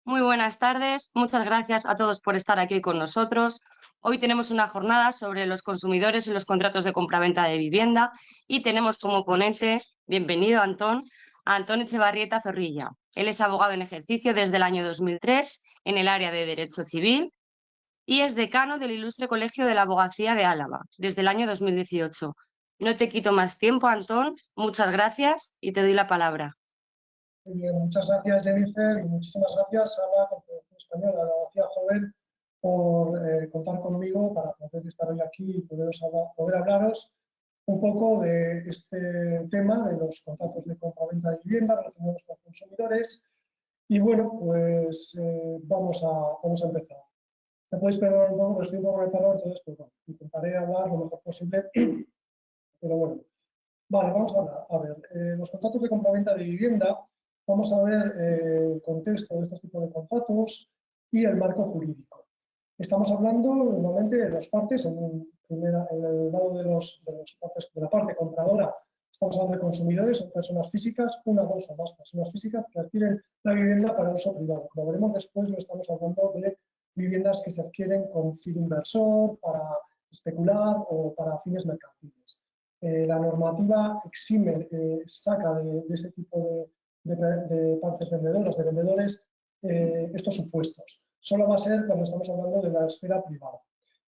Muy buenas tardes. Muchas gracias a todos por estar aquí hoy con nosotros. Hoy tenemos una jornada sobre los consumidores y los contratos de compraventa de vivienda y tenemos como ponente, bienvenido a Antón Echevarrieta Zorrilla. Él es abogado en ejercicio desde el año 2003 en el área de Derecho Civil y es decano del Ilustre Colegio de la Abogacía de Álava desde el año 2018. No te quito más tiempo, Antón. Muchas gracias y te doy la palabra. Muchas gracias, Jennifer, y muchísimas gracias a la Confederación Española de Abogacía Joven por contar conmigo para poder estar hoy aquí y poder hablaros un poco de este tema de los contratos de compraventa de vivienda relacionados con consumidores. Y bueno, pues vamos a empezar. Me podéis perdonar un poco, porque estoy un poco retardo, entonces pues, bueno, intentaré hablar lo mejor posible, pero bueno. Vale, vamos a hablar. A ver, los contratos de compraventa de vivienda, vamos a ver el contexto de estos tipos de contratos y el marco jurídico. Estamos hablando normalmente de dos partes. En el lado de la parte compradora, estamos hablando de consumidores o personas físicas, una, dos o más personas físicas que adquieren la vivienda para uso privado. Como veremos después, no estamos hablando de viviendas que se adquieren con fin inversor, para especular o para fines mercantiles. La normativa exime, saca de este tipo de partes vendedoras, de vendedores, estos supuestos. Solo va a ser cuando estamos hablando de la esfera privada.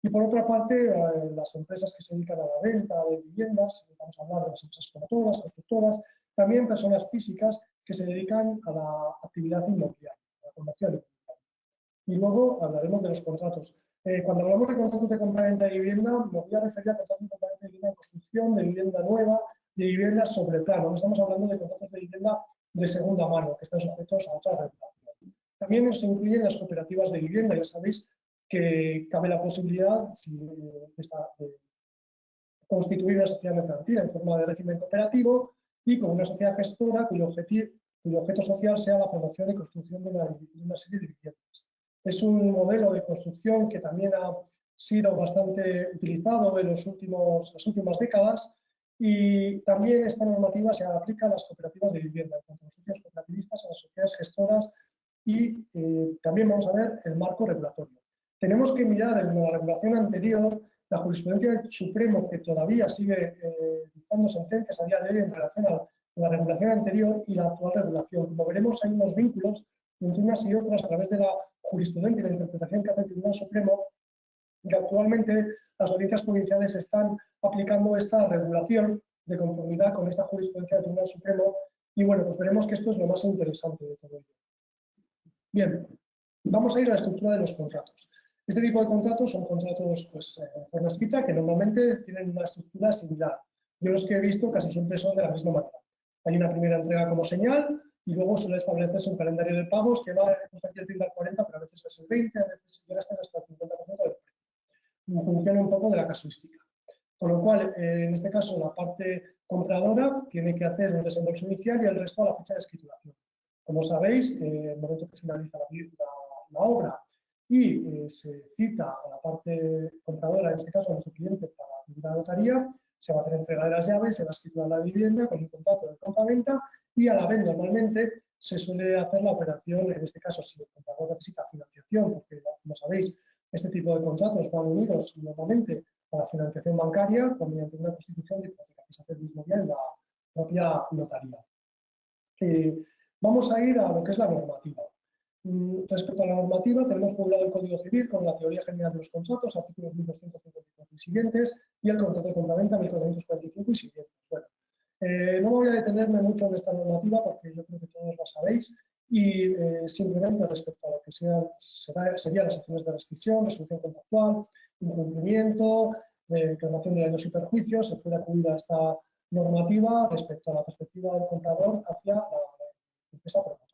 Y por otra parte, las empresas que se dedican a la venta de viviendas, vamos a hablar de las empresas promotoras, constructoras, también personas físicas que se dedican a la actividad inmobiliaria, a la comercial inmobiliaria. Y luego hablaremos de los contratos. Cuando hablamos de contratos de compraventa de vivienda, me voy a referir a contratos de compraventa de vivienda en construcción, de vivienda nueva, de vivienda sobre plano. No estamos hablando de contratos de vivienda de segunda mano, que están sujetos a otra regulación. También se incluyen las cooperativas de vivienda. Ya sabéis que cabe la posibilidad de constituir una sociedad mercantil en forma de régimen cooperativo y con una sociedad gestora cuyo objeto social sea la promoción y construcción de una serie de viviendas. Es un modelo de construcción que también ha sido bastante utilizado en las últimas décadas, y también esta normativa se aplica a las cooperativas de vivienda, tanto a los socios cooperativistas, a las sociedades gestoras, y también vamos a ver el marco regulatorio. Tenemos que mirar en la regulación anterior la jurisprudencia del Supremo, que todavía sigue dictando sentencias a día de hoy en relación a la regulación anterior y la actual regulación. Como veremos, hay unos vínculos entre unas y otras a través de la jurisprudencia y la interpretación que hace el Tribunal Supremo, que actualmente las audiencias provinciales están aplicando esta regulación de conformidad con esta jurisprudencia del Tribunal Supremo, y bueno, pues veremos que esto es lo más interesante de todo ello. Bien, vamos a ir a la estructura de los contratos. Este tipo de contratos son contratos pues, en forma escrita, que normalmente tienen una estructura similar. Yo los que he visto casi siempre son de la misma manera. Hay una primera entrega como señal y luego suele establecerse un calendario de pagos que va aquí el 30 al 40, pero a veces es el 20, a veces llega hasta el 50% del precio. Funciona un poco de la casuística. Con lo cual, en este caso, la parte compradora tiene que hacer un desembolso inicial y el resto a la fecha de escrituración. Como sabéis, en el momento que finaliza la obra y se cita a la parte compradora, en este caso a nuestro cliente, para acudir a la notaría, se va a hacer entrega de las llaves, se va a escriturar la vivienda con un contrato de compraventa, y a la vez normalmente se suele hacer la operación, en este caso si el comprador necesita financiación, porque como sabéis, este tipo de contratos van unidos normalmente a la financiación bancaria mediante una constitución de hipoteca que se hace el mismo día en la propia notaría. Vamos a ir a lo que es la normativa. Respecto a la normativa, tenemos por un lado el Código Civil con la teoría general de los contratos, artículos 1254 y siguientes, y el contrato de compraventa 1445 y siguientes. Bueno, no me voy a detenerme mucho en esta normativa porque yo creo que todos la sabéis, y simplemente respecto a lo que serían las acciones de rescisión, resolución contractual, incumplimiento, reclamación de daños y perjuicios, se puede acudir a esta normativa respecto a la perspectiva del comprador hacia la empresa promotora.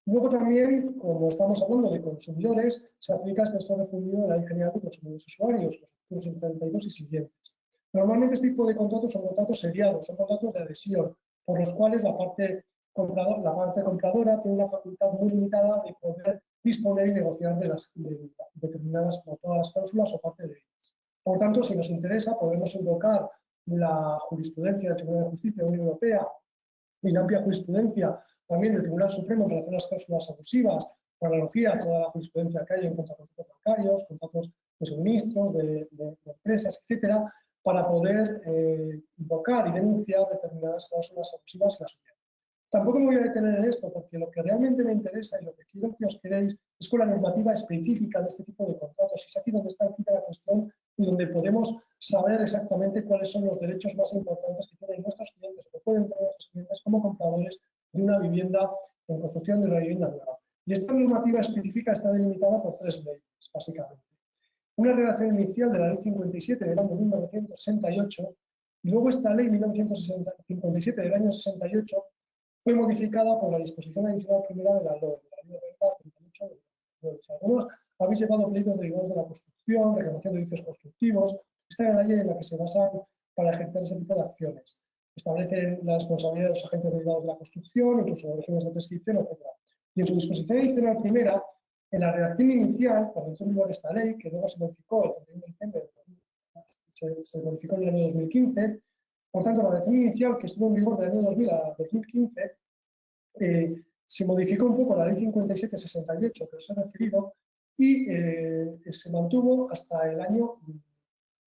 Luego también, como estamos hablando de consumidores, se aplica este texto refundido de la Ley General de Consumidores Usuarios, los artículos 32 y siguientes. Normalmente este tipo de contratos son contratos seriados, son contratos de adhesión, por los cuales la parte compradora tiene una facultad muy limitada de poder disponer y negociar de determinadas, o todas las cláusulas o parte de ellas. Por tanto, si nos interesa, podemos invocar la jurisprudencia del Tribunal de Justicia de la Unión Europea y la amplia jurisprudencia también del Tribunal Supremo en relación a las cláusulas abusivas por analogía a toda la jurisprudencia que hay en cuanto a contratos bancarios, contratos de suministros, de empresas, etcétera, para poder invocar y denunciar determinadas cláusulas abusivas en la sociedad. Tampoco me voy a detener en esto, porque lo que realmente me interesa y lo que quiero que os queréis es con la normativa específica de este tipo de contratos. Es aquí donde está el kit de la cuestión y donde podemos saber exactamente cuáles son los derechos más importantes que tienen nuestros clientes, o que pueden tener nuestros clientes como compradores de una vivienda en construcción de una vivienda nueva. Y esta normativa específica está delimitada por 3 leyes, básicamente. Una redacción inicial de la Ley 57 del año 1968, y luego esta Ley 1957 del año 68 fue modificada por la disposición adicional primera de la LOE, de la Ley Orgánica 38 de 2008. Algunos habéis llevado pleitos derivados de la construcción, reclamación de vicios constructivos. Esta es la ley en la que se basan para ejercer ese tipo de acciones. Establecen la responsabilidad de los agentes derivados de la construcción, incluso regímenes de prescripción, etc. Y en su disposición adicional primera, en la redacción inicial, cuando entró en vigor esta ley, que luego se modificó el 31 de diciembre, se modificó en el año 2015, por tanto, la redacción inicial, que estuvo en vigor del año 2000 a 2015, se modificó un poco la Ley 57-68, que os he referido, y se mantuvo hasta el año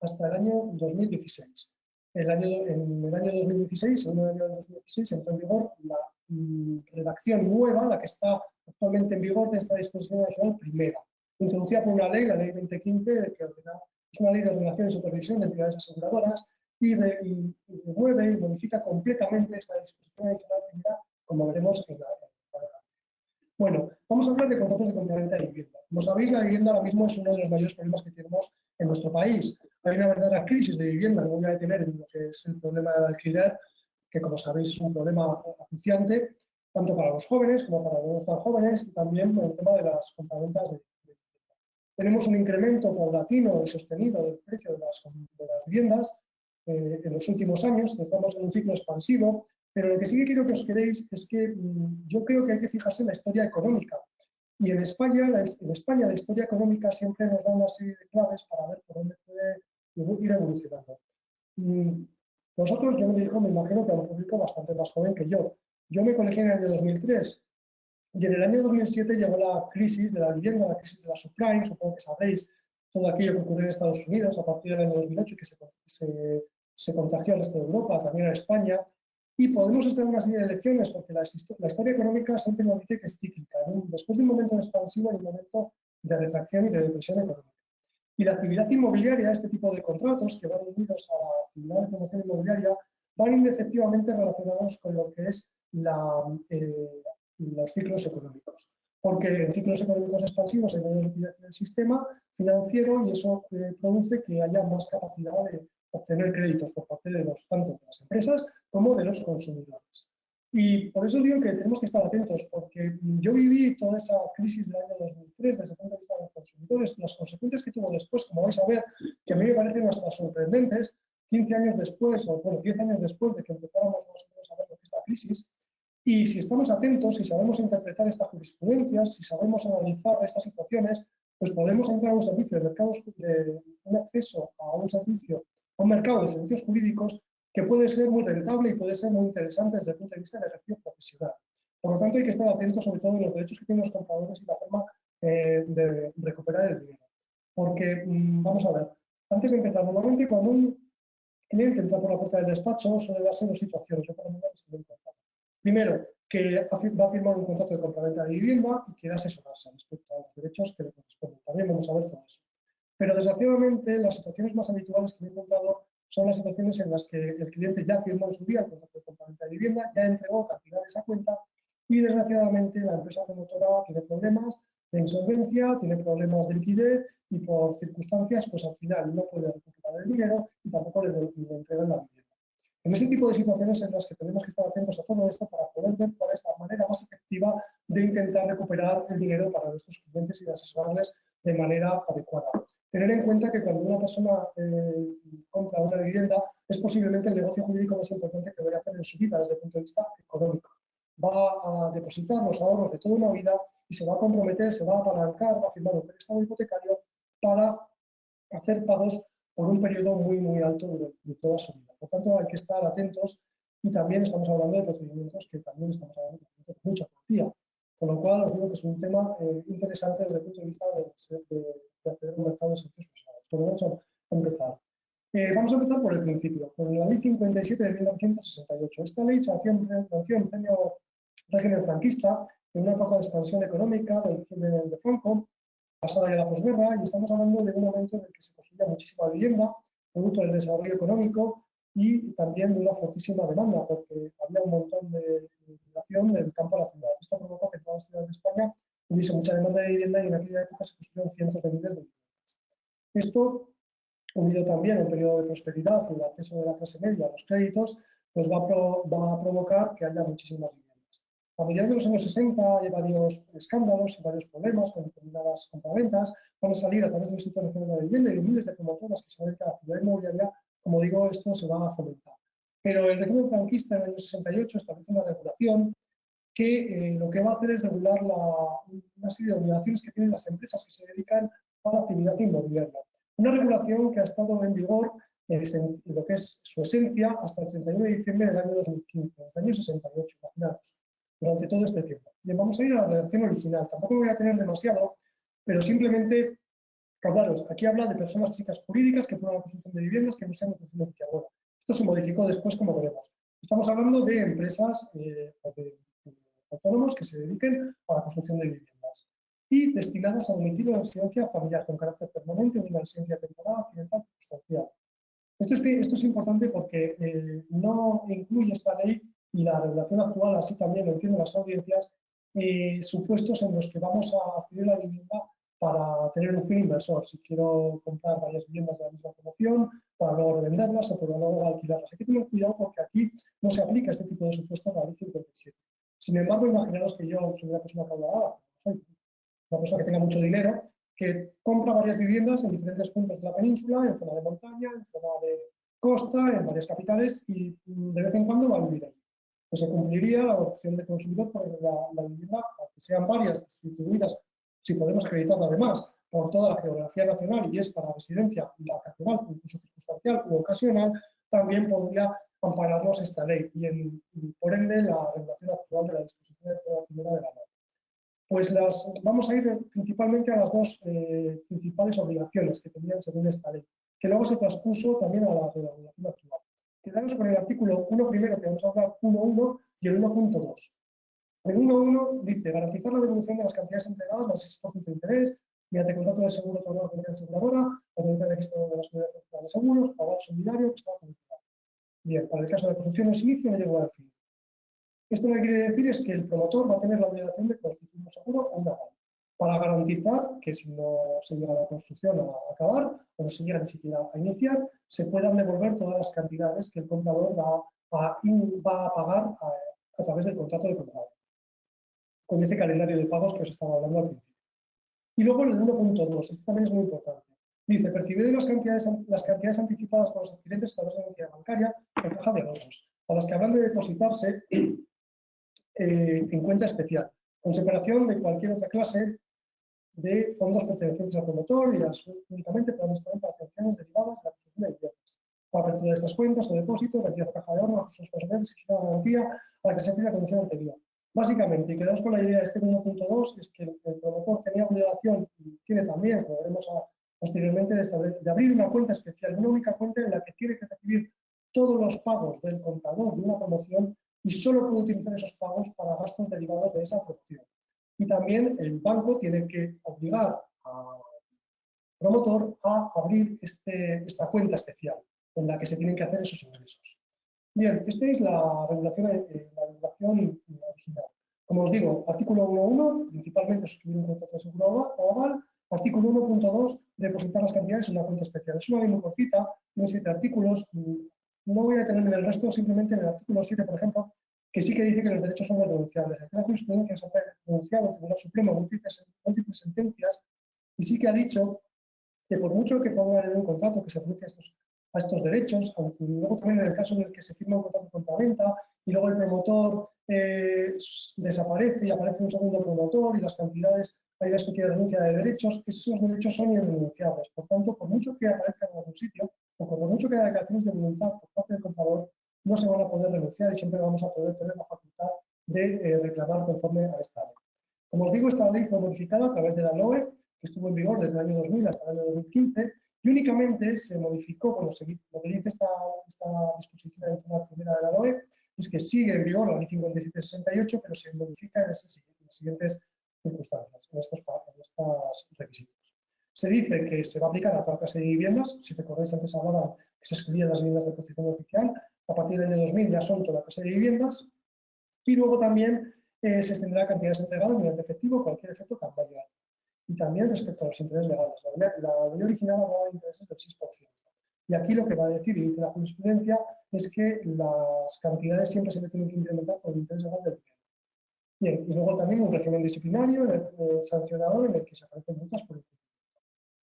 2016. En el año 2016, en el año 2016, entró en vigor la redacción nueva, la que está actualmente en vigor de esta disposición nacional primera, introducida por una ley, la Ley 2015, que es una ley de ordenación y supervisión de entidades aseguradoras, y remueve y modifica completamente esta disposición adicional primera, como veremos en la. Bueno, vamos a hablar de contratos de compraventa de vivienda. Como sabéis, la vivienda ahora mismo es uno de los mayores problemas que tenemos en nuestro país. Hay una verdadera crisis de vivienda, no voy a detener en lo que es el problema del alquiler, que como sabéis es un problema acuciante, tanto para los jóvenes como para los no tan jóvenes, y también por el tema de las compraventas de vivienda. Tenemos un incremento paulatino y sostenido del precio de las viviendas en los últimos años, estamos en un ciclo expansivo, pero lo que sí que quiero que os queréis es que yo creo que hay que fijarse en la historia económica. Y en España la historia económica siempre nos da una serie de claves para ver por dónde puede ir evolucionando. Nosotros, yo me dirijo, me imagino que a un público bastante más joven que yo. Yo me colegié en el año 2003 y en el año 2007 llegó la crisis de la vivienda, la crisis de la subprime, supongo que sabréis todo aquello que ocurrió en Estados Unidos a partir del año 2008 y que se contagió al resto de Europa, también a España. Y podemos estar en una serie de elecciones porque la historia económica siempre nos dice que es cíclica. Después de un momento expansivo hay un momento de retracción y de depresión económica. Y la actividad inmobiliaria, este tipo de contratos que van unidos a la actividad de promoción inmobiliaria, van indefectivamente relacionados con lo que es los ciclos económicos. Porque en ciclos económicos expansivos hay mayor liquidez en el sistema financiero y eso produce que haya más capacidad de obtener créditos por parte de tanto de las empresas como de los consumidores. Y por eso digo que tenemos que estar atentos, porque yo viví toda esa crisis del año 2003 desde el punto de vista de los consumidores, las consecuencias que tuvo después, como vais a ver, que a mí me parecen hasta sorprendentes, 15 años después, o bueno, 10 años después de que empezáramos más o menos a ver lo que es la crisis. Y si estamos atentos, si sabemos interpretar esta jurisprudencia, si sabemos analizar estas situaciones, pues podemos entrar a un servicio de mercados, un acceso a un servicio, a un mercado de servicios jurídicos que puede ser muy rentable y puede ser muy interesante desde el punto de vista del ejercicio profesional. Por lo tanto, hay que estar atentos sobre todo en los derechos que tienen los compradores y la forma de recuperar el dinero. Porque, vamos a ver, antes de empezar, normalmente cuando un cliente entra por la puerta del despacho suele darse dos situaciones, yo por lo menos estoy importante. Primero, que va a firmar un contrato de compraventa de vivienda y quiere asesorarse respecto a los derechos que le corresponden. También vamos a ver todo eso. Pero desgraciadamente las situaciones más habituales que me he encontrado son las situaciones en las que el cliente ya firmó en su día el contrato de compraventa de vivienda, ya entregó cantidad de esa cuenta y desgraciadamente la empresa promotora tiene problemas de insolvencia, tiene problemas de liquidez y por circunstancias pues al final no puede recuperar el dinero y tampoco le entregan la vivienda. En ese tipo de situaciones en las que tenemos que estar atentos a todo esto para poder ver cuál es la manera más efectiva de intentar recuperar el dinero para nuestros clientes y de asesorarles de manera adecuada. Tener en cuenta que cuando una persona compra una vivienda es posiblemente el negocio jurídico más importante que vaya a hacer en su vida desde el punto de vista económico. Va a depositar los ahorros de toda una vida y se va a comprometer, se va a apalancar, va a firmar un préstamo hipotecario para hacer pagos por un periodo muy, muy alto de toda su vida. Por tanto, hay que estar atentos y también estamos hablando de procedimientos que también estamos hablando de mucha cuantía. Con lo cual, os digo que es un tema interesante desde el punto de vista de acceder a un mercado de servicios personales. Pero vamos a empezar. Vamos a empezar por el principio, con la Ley 57 de 1968. Esta ley se nació en pleno régimen franquista, en una época de expansión económica del régimen de Franco, pasada ya la posguerra, y estamos hablando de un momento en el que se construía muchísima vivienda, producto del desarrollo económico y también de una fortísima demanda, porque había un montón de migración del campo a la ciudad. Esto provocó que en todas las ciudades de España hubiese mucha demanda de vivienda y en aquella época se construyeron cientos de miles de viviendas. Esto, unido también a un periodo de prosperidad y el acceso de la clase media a los créditos, pues va a provocar que haya muchísimas viviendas. A mediados de los años 60 hay varios escándalos y varios problemas con determinadas compraventas. Van a salir a través del Instituto Nacional de la Vivienda y miles de promotoras que se dedican a la actividad inmobiliaria. Como digo, esto se va a fomentar. Pero el régimen franquista en el año 68 establece una regulación que lo que va a hacer es regular una serie de obligaciones que tienen las empresas que se dedican a la actividad inmobiliaria. Una regulación que ha estado en vigor en lo que es su esencia hasta el 31 de diciembre del año 2015, desde el año 68, imaginaros, durante todo este tiempo. Bien, vamos a ir a la redacción original. Tampoco voy a tener demasiado, pero simplemente hablaros. Aquí habla de personas físicas jurídicas que puedan la construcción de viviendas que no sean de construcción oficial. Bueno, esto se modificó después, como veremos. Estamos hablando de empresas o de autónomos que se dediquen a la construcción de viviendas y destinadas a domicilio de residencia familiar con carácter permanente o de una residencia temporal, accidental o circunstancial. Esto es importante porque no incluye esta ley y la regulación actual, así también lo entienden las audiencias, supuestos en los que vamos a adquirir la vivienda para tener un fin inversor. Si quiero comprar varias viviendas de la misma promoción, para luego revenderlas o para luego alquilarlas. Hay que tener cuidado porque aquí no se aplica este tipo de supuestos a la ley 57. Sin embargo, imaginaros que yo soy una persona acaudalada, soy una persona que tenga mucho dinero, que compra varias viviendas en diferentes puntos de la península, en zona de montaña, en zona de costa, en varias capitales, y de vez en cuando va a vivir ahí. Pues se cumpliría la opción de consumidor por la vivienda, aunque sean varias distribuidas, si podemos acreditarlo además, por toda la geografía nacional y es para residencia vacacional, incluso circunstancial u ocasional, también podría ampararnos esta ley y por ende la regulación actual de la disposición de la primera de la ley. Pues vamos a ir principalmente a las dos principales obligaciones que tenían según esta ley, que luego se transpuso también a la regulación actual. Quedamos con el artículo 1 primero, que vamos a hablar 1.1 y el 1.2. El 1.1 dice garantizar la devolución de las cantidades entregadas al 6% de interés, mediante contrato de seguro otorgado por la aseguradora, autoridad de registro de las unidades de seguros, pagar solidario, que está publicado. Bien, para el caso de construcción en silicio no llegó al fin. Esto lo que quiere decir es que el promotor va a tener la obligación de constituir un seguro o un aval para garantizar que si no se llega a la construcción a acabar o no se llega ni siquiera a iniciar, se puedan devolver todas las cantidades que el comprador va a pagar a través del contrato de compra, con este calendario de pagos que os estaba hablando al principio. Y luego el 1.2, este también es muy importante. Dice, percibir las cantidades anticipadas por los adquirentes a través de la entidad bancaria o caja de ahorros, a las que habrán de depositarse en cuenta especial, con separación de cualquier otra clase de fondos pertenecientes al promotor y únicamente para disponer para transacciones derivadas de la construcción de viviendas. Para apertura de estas cuentas o depósitos, la caja de ahorros, sus responsabilidades y la garantía a la que se aplica la condición anterior. Básicamente, y quedamos con la idea de este 1.2, es que el promotor tenía obligación, y tiene también, como veremos posteriormente, de abrir una cuenta especial, una única cuenta en la que tiene que recibir todos los pagos del contador de una promoción y solo puede utilizar esos pagos para gastos derivados de esa promoción. Y también el banco tiene que obligar al promotor a abrir esta cuenta especial en la que se tienen que hacer esos ingresos. Bien, esta es la regulación original. Como os digo, artículo 1.1, principalmente suscribir un contrato de seguro o aval. Artículo 1.2, depositar las cantidades en una cuenta especial. Es una ley muy cortita, tiene 7 artículos. No voy a detenerme en el resto, simplemente en el artículo 7, por ejemplo, que sí que dice que los derechos son irrenunciables. Aquí la jurisprudencia se ha pronunciado, el Tribunal Supremo, múltiples sentencias, y sí que ha dicho que por mucho que pongan en un contrato que se renuncie a estos derechos, aunque luego también en el caso en el que se firma un contrato de compraventa y luego el promotor desaparece y aparece un segundo promotor y las cantidades, hay una especie de renuncia de derechos, esos derechos son irrenunciables. Por tanto, por mucho que aparezcan en algún sitio, o por mucho que haya declaraciones de voluntad por parte del comprador, no se van a poder renunciar y siempre vamos a poder tener la facultad de reclamar conforme a esta ley. Como os digo, esta ley fue modificada a través de la LOE, que estuvo en vigor desde el año 2000 hasta el año 2015, y únicamente se modificó, bueno, lo que dice esta disposición adicional primera de la LOE, es que sigue en vigor la ley 5768, pero se modifica en las siguientes circunstancias, en estos requisitos. Se dice que se va a aplicar a toda clase de viviendas. Si recordáis, antes hablaba que se excluían las viviendas de protección oficial. A partir del año 2000 ya son toda clase de viviendas. Y luego también se extenderá cantidades entregadas mediante efectivo cualquier efecto cambiario. Y también respecto a los intereses legales. La ley original hablaba de intereses del 6%. Y aquí lo que va a decir, y dice la jurisprudencia, es que las cantidades siempre se tienen que incrementar por el interés legal del bien. Bien, y luego también un régimen disciplinario, sancionador, en el que se aparecen multas por el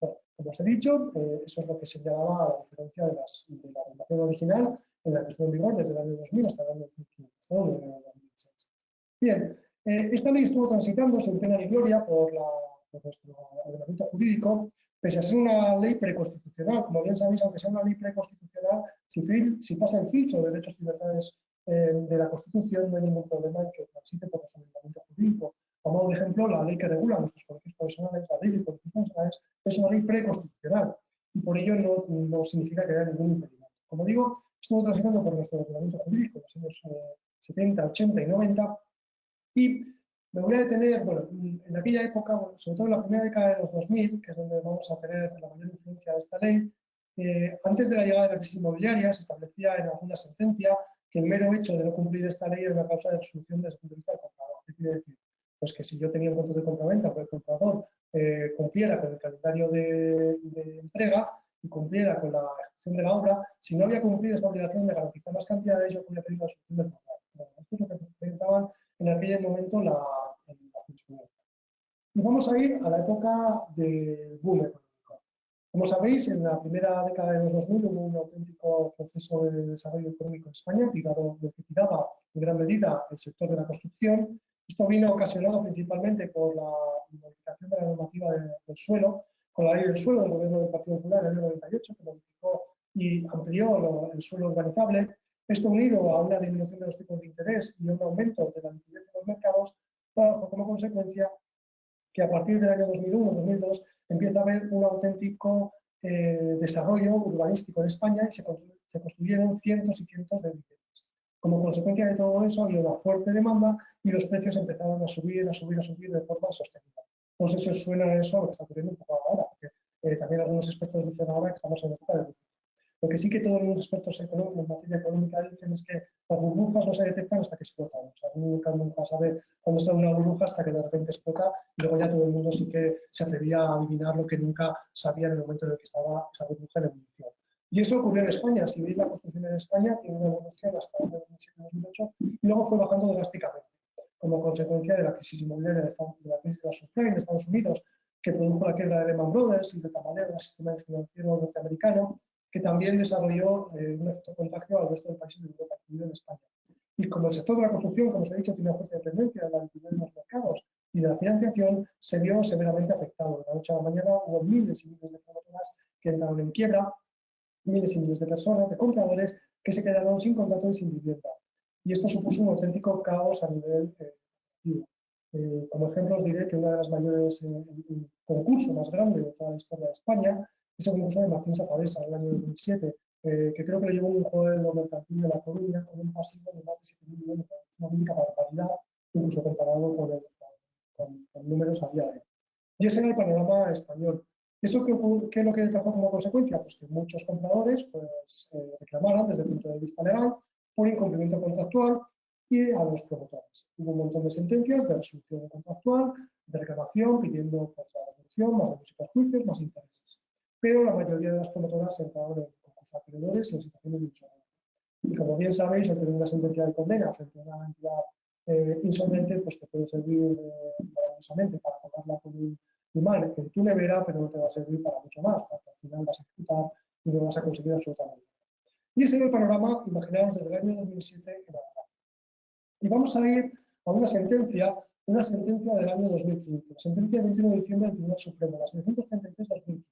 bueno, como os he dicho, eso es lo que señalaba la diferencia de la regulación original en la que estuvo en vigor desde el año 2000 hasta el año 2015, hasta el año 2016. Bien, esta ley estuvo transitando sin pena ni gloria por nuestro ordenamiento jurídico, pese a ser una ley preconstitucional. Como bien sabéis, aunque sea una ley preconstitucional, si pasa el filtro de derechos y libertades de la Constitución, no hay ningún problema en que transite por nuestro ordenamiento jurídico. A modo de ejemplo, la ley que regula nuestros colegios profesionales, la ley de colegios profesionales, es una ley preconstitucional y por ello no significa que haya ningún impedimento. Como digo, estuvo transitando por nuestro ordenamiento jurídico en los años 70, 80 y 90 y me voy a detener, bueno, en aquella época, bueno, sobre todo en la primera década de los 2000, que es donde vamos a tener la mayor influencia de esta ley, antes de la llegada de la crisis inmobiliaria se establecía en alguna sentencia que el mero hecho de no cumplir esta ley era una causa de resolución desde el punto de vista del comprador. ¿Qué quiere decir? Pues que si yo tenía un contrato de compraventa, pues el comprador cumpliera con el calendario de entrega y cumpliera con la ejecución de la obra, si no había cumplido esa obligación de garantizar las cantidades, yo podía pedir la resolución del contrato. Bueno, esto es lo que presentaban en aquel momento la jurisprudencia. Y vamos a ir a la época del boom económico. Como sabéis, en la primera década de los 2000 hubo un auténtico proceso de desarrollo económico en España, que tiraba en gran medida el sector de la construcción. Esto vino ocasionado principalmente por la modificación de la normativa del suelo, con la ley del suelo del gobierno del Partido Popular en el año 98, que modificó y amplió el suelo urbanizable. Esto unido a una disminución de los tipos de interés y un aumento de la liquidez de los mercados, trajo como consecuencia que a partir del año 2001-2002 empieza a haber un auténtico desarrollo urbanístico en España y se construyeron cientos y cientos de viviendas. Como consecuencia de todo eso había una fuerte demanda y los precios empezaron a subir de forma sostenible. No sé si os suena eso a lo que está ocurriendo un poco ahora, porque también algunos expertos dicen ahora que estamos en época de. Lo que sí que todos los expertos económicos en materia económica dicen es que las burbujas no se detectan hasta que explotan. O sea, nunca sabe cuándo está una burbuja hasta que de repente explota y luego ya todo el mundo sí que se atrevía a adivinar lo que nunca sabía en el momento en el que estaba esa burbuja en ebullición. Y eso ocurrió en España. Si veis la construcción en España, tiene una evolución hasta el 2007-2008 y luego fue bajando drásticamente como consecuencia de la crisis inmobiliaria de la crisis de la subprime de Estados Unidos, que produjo la quiebra de Lehman Brothers y de Tambalear del sistema financiero norteamericano, que también desarrolló un efecto contagio al resto de países de Europa, incluido en España. Y como el sector de la construcción, como os he dicho, tiene una fuerte dependencia de la liquidez de los mercados y de la financiación, se vio severamente afectado. De la noche a la mañana hubo miles y miles de promotoras que entraron en quiebra, miles y miles de personas, de compradores, que se quedaron sin contrato y sin vivienda. Y esto supuso un auténtico caos a nivel como ejemplo os diré que una de las mayores concursos más grandes de toda la historia de España es el concurso de Martín Sapadesa en el año 2007, que creo que lo llevó un jugador de mercantil de La Coruña con un pasivo de más de 7.000 millones, una única barbaridad, incluso comparado con números a día de hoy. Y ese era el panorama español. ¿Eso qué es lo que trajo como consecuencia? Pues que muchos compradores pues, reclamaran desde el punto de vista legal por incumplimiento contractual y a los promotores. Hubo un montón de sentencias de resolución contractual, de reclamación, pidiendo contra la devolución, más de múltiples juicios, más intereses. Pero la mayoría de las promotoras entraron en concurso de acreedores y en situaciones de insolvencia. Y como bien sabéis, el tener una sentencia de condena frente a una entidad insolvente, pues te puede servir maravillosamente para pagarla con un mal en tu nevera, pero no te va a servir para mucho más, porque al final vas a ejecutar y no vas a conseguir absolutamente nada. Y ese era el panorama, imaginaos, desde el año 2007 en adelante. Y vamos a ir a una sentencia del año 2015, la sentencia del 21 de diciembre del Tribunal Supremo, la 733-2015.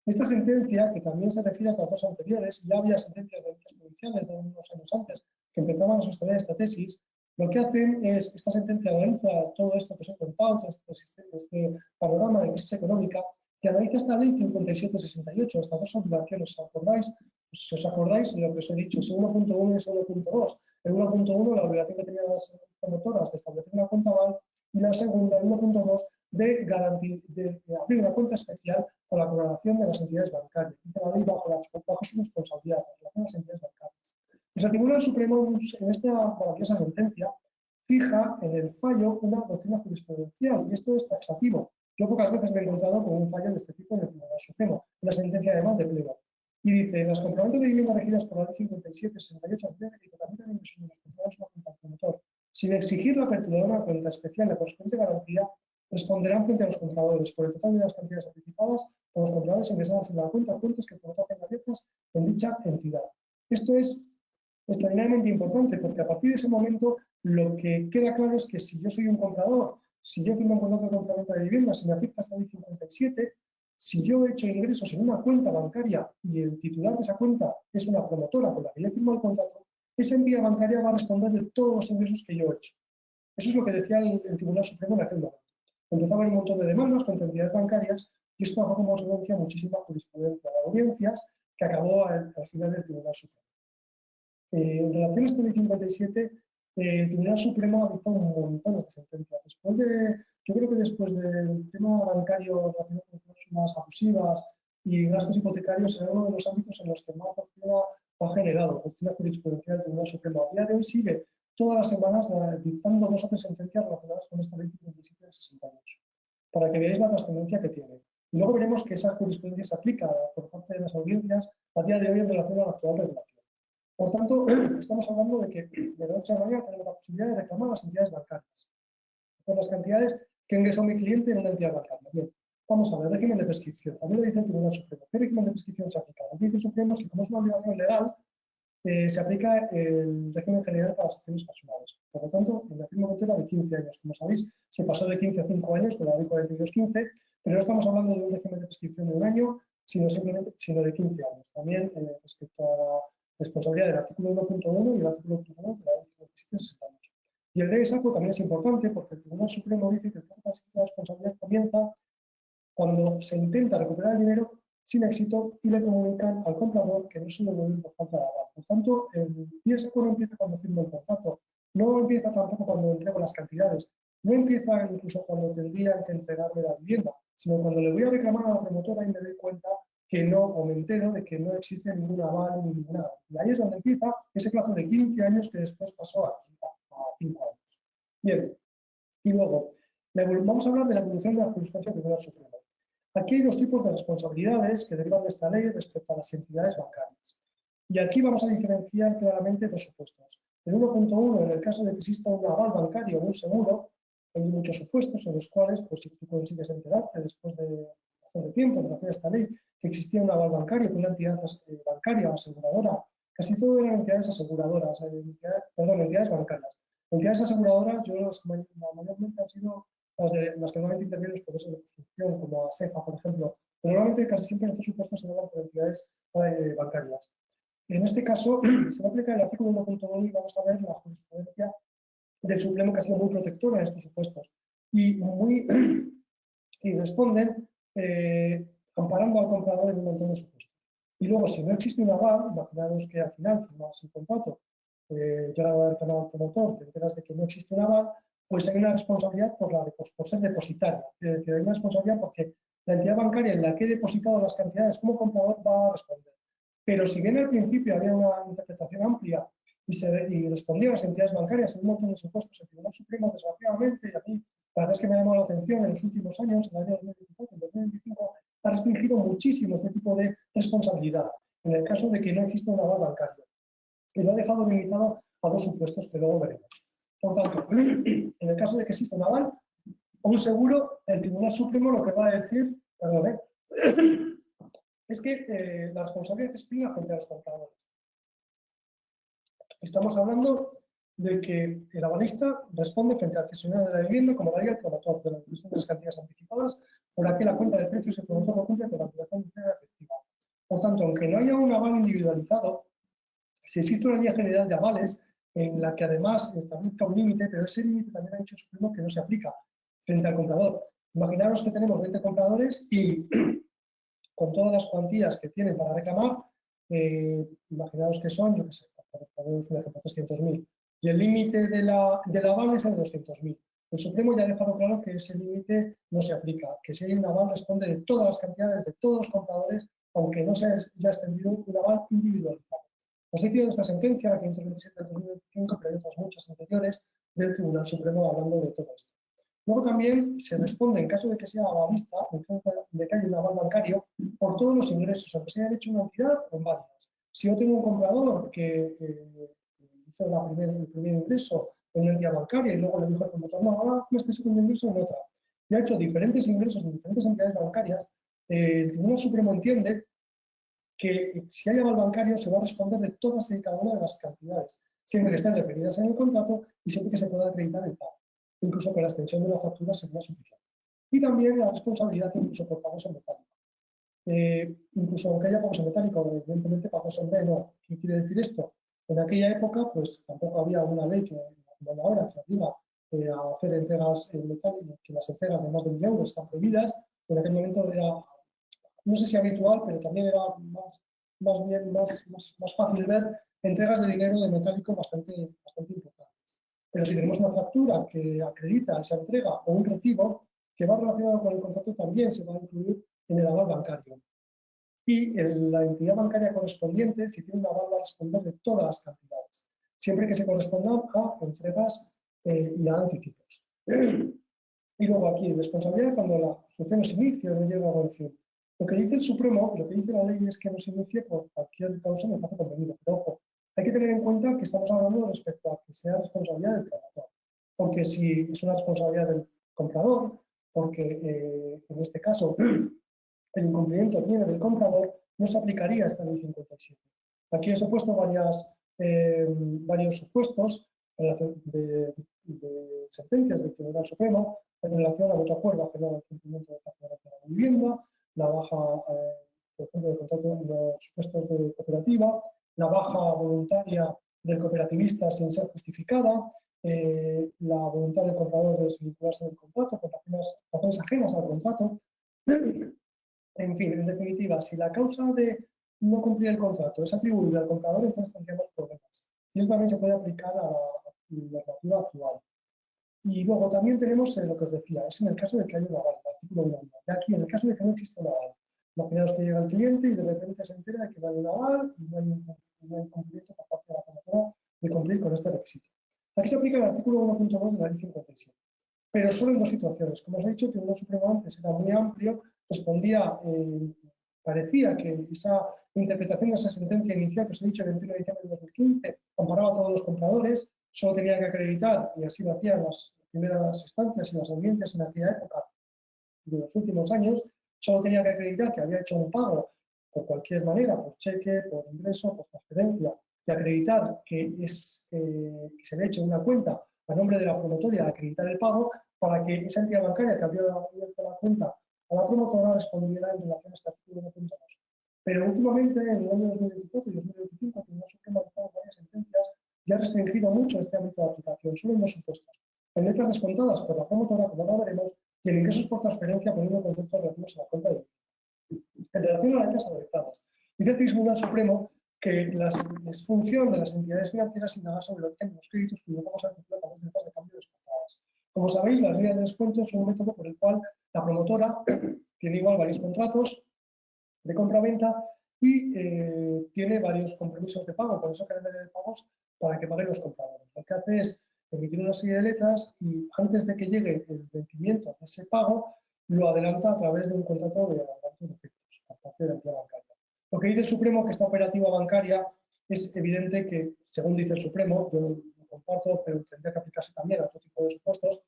Esta sentencia, que también se refiere a las dos anteriores, ya había sentencias de audiencias provinciales de unos años antes que empezaban a sostener esta tesis, Lo que hacen es, esta sentencia analiza todo esto que os he contado, todo este panorama de crisis económica, que analiza esta ley 5768, estas dos obligaciones, ¿os acordáis? Pues, si os acordáis de lo que os he dicho, es 1.1 y es 1.2. El 1.1, la obligación que tenían las promotoras de establecer una cuenta aval, y la segunda, el 1.2, de abrir una cuenta especial con la colaboración de las entidades bancarias. Dice la ley bajo su responsabilidad, en relación a las entidades bancarias. Pues el Tribunal Supremo, en esta maravillosa sentencia, fija en el fallo una doctrina jurisprudencial, y esto es taxativo. Yo pocas veces me he encontrado con un fallo de este tipo en el Tribunal Supremo, una sentencia además de pleno. Y dice, las comprobantes de vivienda regidas por la ley 5768 admiten que también tienen que ser los una cuenta al promotor. Sin exigir la apertura de una cuenta especial de correspondiente garantía, responderán frente a los compradores por el total de las cantidades anticipadas por los compradores ingresadas en la cuenta cuentas que por otra tengan abiertas en dicha entidad. Esto es extraordinariamente importante porque a partir de ese momento lo que queda claro es que si yo soy un comprador, si yo firmo un contrato de compraventa de vivienda, si me aplica esta ley 57, si yo he hecho ingresos en una cuenta bancaria y el titular de esa cuenta es una promotora con la que yo firmo el contrato, esa entidad bancaria va a responder de todos los ingresos que yo he hecho. Eso es lo que decía el Tribunal Supremo en aquel momento. Empezó a haber un montón de demandas contra entidades bancarias y esto bajó como consecuencia muchísima jurisprudencia de audiencias que acabó al final del Tribunal Supremo. En relación a esta ley 57, el Tribunal Supremo ha dictado un montón de sentencias. Yo creo que después del tema bancario relacionado con cláusulas abusivas y gastos hipotecarios, era uno de los ámbitos en los que más doctrina ha generado, doctrina jurisprudencial del Tribunal Supremo. A día de hoy sigue todas las semanas dictando 2 o 3 sentencias relacionadas con esta ley 57 de 68, para que veáis la trascendencia que tiene. Y luego veremos que esa jurisprudencia se aplica por parte de las audiencias a día de hoy en relación a la actual regulación. Por tanto, estamos hablando de que de la noche a la mañana tenemos la posibilidad de reclamar las entidades bancarias por las cantidades que ingresó mi cliente en una entidad bancaria. Bien, vamos a ver, régimen de prescripción. También lo dice el Tribunal Supremo. ¿Qué régimen de prescripción se aplica? El Tribunal Supremo es que como es una obligación legal, se aplica el régimen general para las acciones personales. Por lo tanto, en aquel momento era de 15 años. Como sabéis, se pasó de 15 a 5 años con la ley 4215, pero no estamos hablando de un régimen de prescripción de un año, sino de 15 años. También respecto a la responsabilidad del artículo 1.1 y el artículo 1.2 de la ley 5768. Y el de SACO también es importante porque el Tribunal Supremo dice que el plazo de responsabilidad comienza cuando se intenta recuperar el dinero sin éxito y le comunican al comprador que no se lo devuelve por falta de aval. Por tanto, el PSACO no empieza cuando firmo el contrato, no empieza tampoco cuando entrego las cantidades, no empieza incluso cuando tendrían que entregarme la vivienda, sino cuando le voy a reclamar a la promotora y me doy cuenta que no, o me entero de que no existe ningún aval ni ninguna. Y ahí es donde empieza ese plazo de 15 años que después pasó a 5 años. Bien, y luego, vamos a hablar de la evolución de la jurisprudencia del Tribunal Supremo. Aquí hay 2 tipos de responsabilidades que derivan de esta ley respecto a las entidades bancarias. Y aquí vamos a diferenciar claramente 2 supuestos. El 1.1, en el caso de que exista un aval bancario o un seguro, hay muchos supuestos en los cuales, pues, si tú consigues enterarte después de bastante tiempo en relación a esta ley, que existía un aval bancario, que una entidad bancaria o aseguradora, casi todo eran entidades aseguradoras, entidades bancarias. Entidades aseguradoras, mayormente han sido las que normalmente intervienen los procesos de construcción, como ASEFA, por ejemplo. Pero normalmente casi siempre estos supuestos se dan por entidades bancarias. En este caso, se va a aplicar el artículo 1.1 y vamos a ver la jurisprudencia del Supremo que ha sido muy protectora en estos supuestos y responden amparando al comprador en un montón de supuestos. Y luego, si no existe un aval, imaginaros que al final firmas el contrato, llega a haber ganado al promotor, te enteras de que no existe un aval, pues hay una responsabilidad por ser depositaria. Es decir, hay una responsabilidad porque la entidad bancaria en la que he depositado las cantidades como comprador va a responder. Pero si bien al principio había una interpretación amplia y respondían las entidades bancarias en un montón de supuestos, el Tribunal Supremo, desgraciadamente, y a mí la verdad es que me ha llamado la atención en los últimos años, en el año 2024 y 2025, ha restringido muchísimo este tipo de responsabilidad, en el caso de que no exista un aval bancario. Y lo ha dejado limitado a 2 supuestos que luego veremos. Por tanto, en el caso de que exista un aval o un seguro, el Tribunal Supremo lo que va a decir, es que la responsabilidad es plena frente a los compradores. Estamos hablando de que el avalista responde frente al cesionario de la vivienda como daría el promotor de la devolución de las cantidades anticipadas por la que la cuenta de precios el promotor no cumple con la obligación de entrega efectiva. Por tanto, aunque no haya un aval individualizado, si existe una línea general de avales en la que además establezca un límite, pero ese límite también ha dicho el Supremo que no se aplica frente al comprador. Imaginaros que tenemos 20 compradores y con todas las cuantías que tienen para reclamar, imaginaos que son, yo qué sé, ponemos un ejemplo, 300.000, y el límite del aval es el de 200.000. El Supremo ya ha dejado claro que ese límite no se aplica, que si hay un aval responde de todas las cantidades de todos los compradores, aunque no se haya extendido un aval individualizado. Os he citado esta sentencia, la 527 del 2025, pero hay otras muchas anteriores del Tribunal Supremo hablando de todo esto. Luego también se responde, en caso de que sea avalista, en caso de que haya un aval bancario, por todos los ingresos, aunque se hayan hecho una entidad o en varias. Si yo tengo un comprador que hizo el primer ingreso en una entidad bancaria y luego le dijo al promotor, no, ahora hazme este segundo ingreso en otra, y ha hecho diferentes ingresos en diferentes entidades bancarias, el Tribunal Supremo entiende que si hay aval bancario se va a responder de todas y cada una de las cantidades, siempre que estén referidas en el contrato y siempre que se pueda acreditar el pago. Incluso con la extensión de la factura sería suficiente. Y también la responsabilidad incluso por pagos en metálico. Incluso aunque haya pagos en metálico, evidentemente pagos en B no. ¿Qué quiere decir esto? En aquella época, pues tampoco había una ley que, como hay ahora, que obliga a hacer entregas en metálico, que las entregas de más de 1.000 euros están prohibidas. En aquel momento era, no sé si habitual, pero también era más fácil ver entregas de dinero de metálico bastante importantes. Pero si tenemos una factura que acredita esa entrega o un recibo que va relacionado con el contrato, también se va a incluir en el aval bancario. Y la entidad bancaria correspondiente, si tiene un aval, va a responder de todas las cantidades, siempre que se correspondan a entregas y a anticipos. Y luego aquí, responsabilidad cuando la función no se inicia o no llega a buen fin. Lo que dice el Supremo, lo que dice la ley es que no se inicie por cualquier causa en el plazo convenido. Pero ojo, hay que tener en cuenta que estamos hablando respecto a que sea responsabilidad del promotor. Porque si es una responsabilidad del comprador, porque en este caso el incumplimiento viene del comprador, no se aplicaría esta ley 57. Aquí he supuesto varios supuestos de sentencias del Tribunal Supremo en relación a otro acuerdo general al cumplimiento de la vivienda, la baja, por ejemplo, de contrato en los supuestos de cooperativa, la baja voluntaria del cooperativista sin ser justificada, la voluntad del comprador de desvincularse del contrato por razones ajenas al contrato. En fin, en definitiva, si la causa de no cumplir el contrato es atribuida al comprador, entonces tendríamos problemas. Y eso también se puede aplicar a la normativa actual. Y luego también tenemos lo que os decía, es en el caso de que haya un aval, el artículo 1. Y aquí, en el caso de que no exista un aval, imaginaos que llega el cliente y de repente se entera de que no hay un aval y no hay cumplimiento por parte de la promotora de cumplir con este requisito. Aquí se aplica el artículo 1.2 de la ley 57, pero solo en dos situaciones. Como os he dicho, el Tribunal Supremo antes era muy amplio, respondía, parecía que esa interpretación de esa sentencia inicial que os he dicho el 21 de diciembre de 2015 comparaba a todos los compradores, solo tenía que acreditar, y así lo hacían las primeras instancias y las audiencias en aquella época de los últimos años, solo tenía que acreditar que había hecho un pago por cualquier manera, por cheque, por ingreso, por transferencia, y acreditar que se le eche una cuenta a nombre de la promotoria, acreditar el pago, para que esa entidad bancaria que había abierto la cuenta a la promotora respondiera en relación a este artículo 1.2. Pero últimamente, en el año 2024 y 2025, el Tribunal Supremo ha dictado varias sentencias y ha restringido mucho este ámbito de aplicación, solo en dos supuestos. En letras descontadas por la promotora, como ahora veremos, y en ingresos por transferencia poniendo conceptos relativos a la cuenta de en relación a las letras adoptadas. Dice el Tribunal Supremo que es función de las entidades financieras indagar sobre los créditos que vamos a calcular a través de letras de cambio descontadas. Como sabéis, las líneas de descuento son un método por el cual la promotora tiene igual varios contratos de compra-venta y tiene varios compromisos de pago, por eso calendario de pagos para que paguen los compradores. Lo que hace es emitir una serie de letras y antes de que llegue el vencimiento de ese pago, lo adelanta a través de un contrato de adelanto de efectos por parte de la entidad bancaria. Lo que dice el Supremo, que esta operativa bancaria es evidente que, según dice el Supremo, yo lo comparto, pero tendría que aplicarse también a otro tipo de supuestos.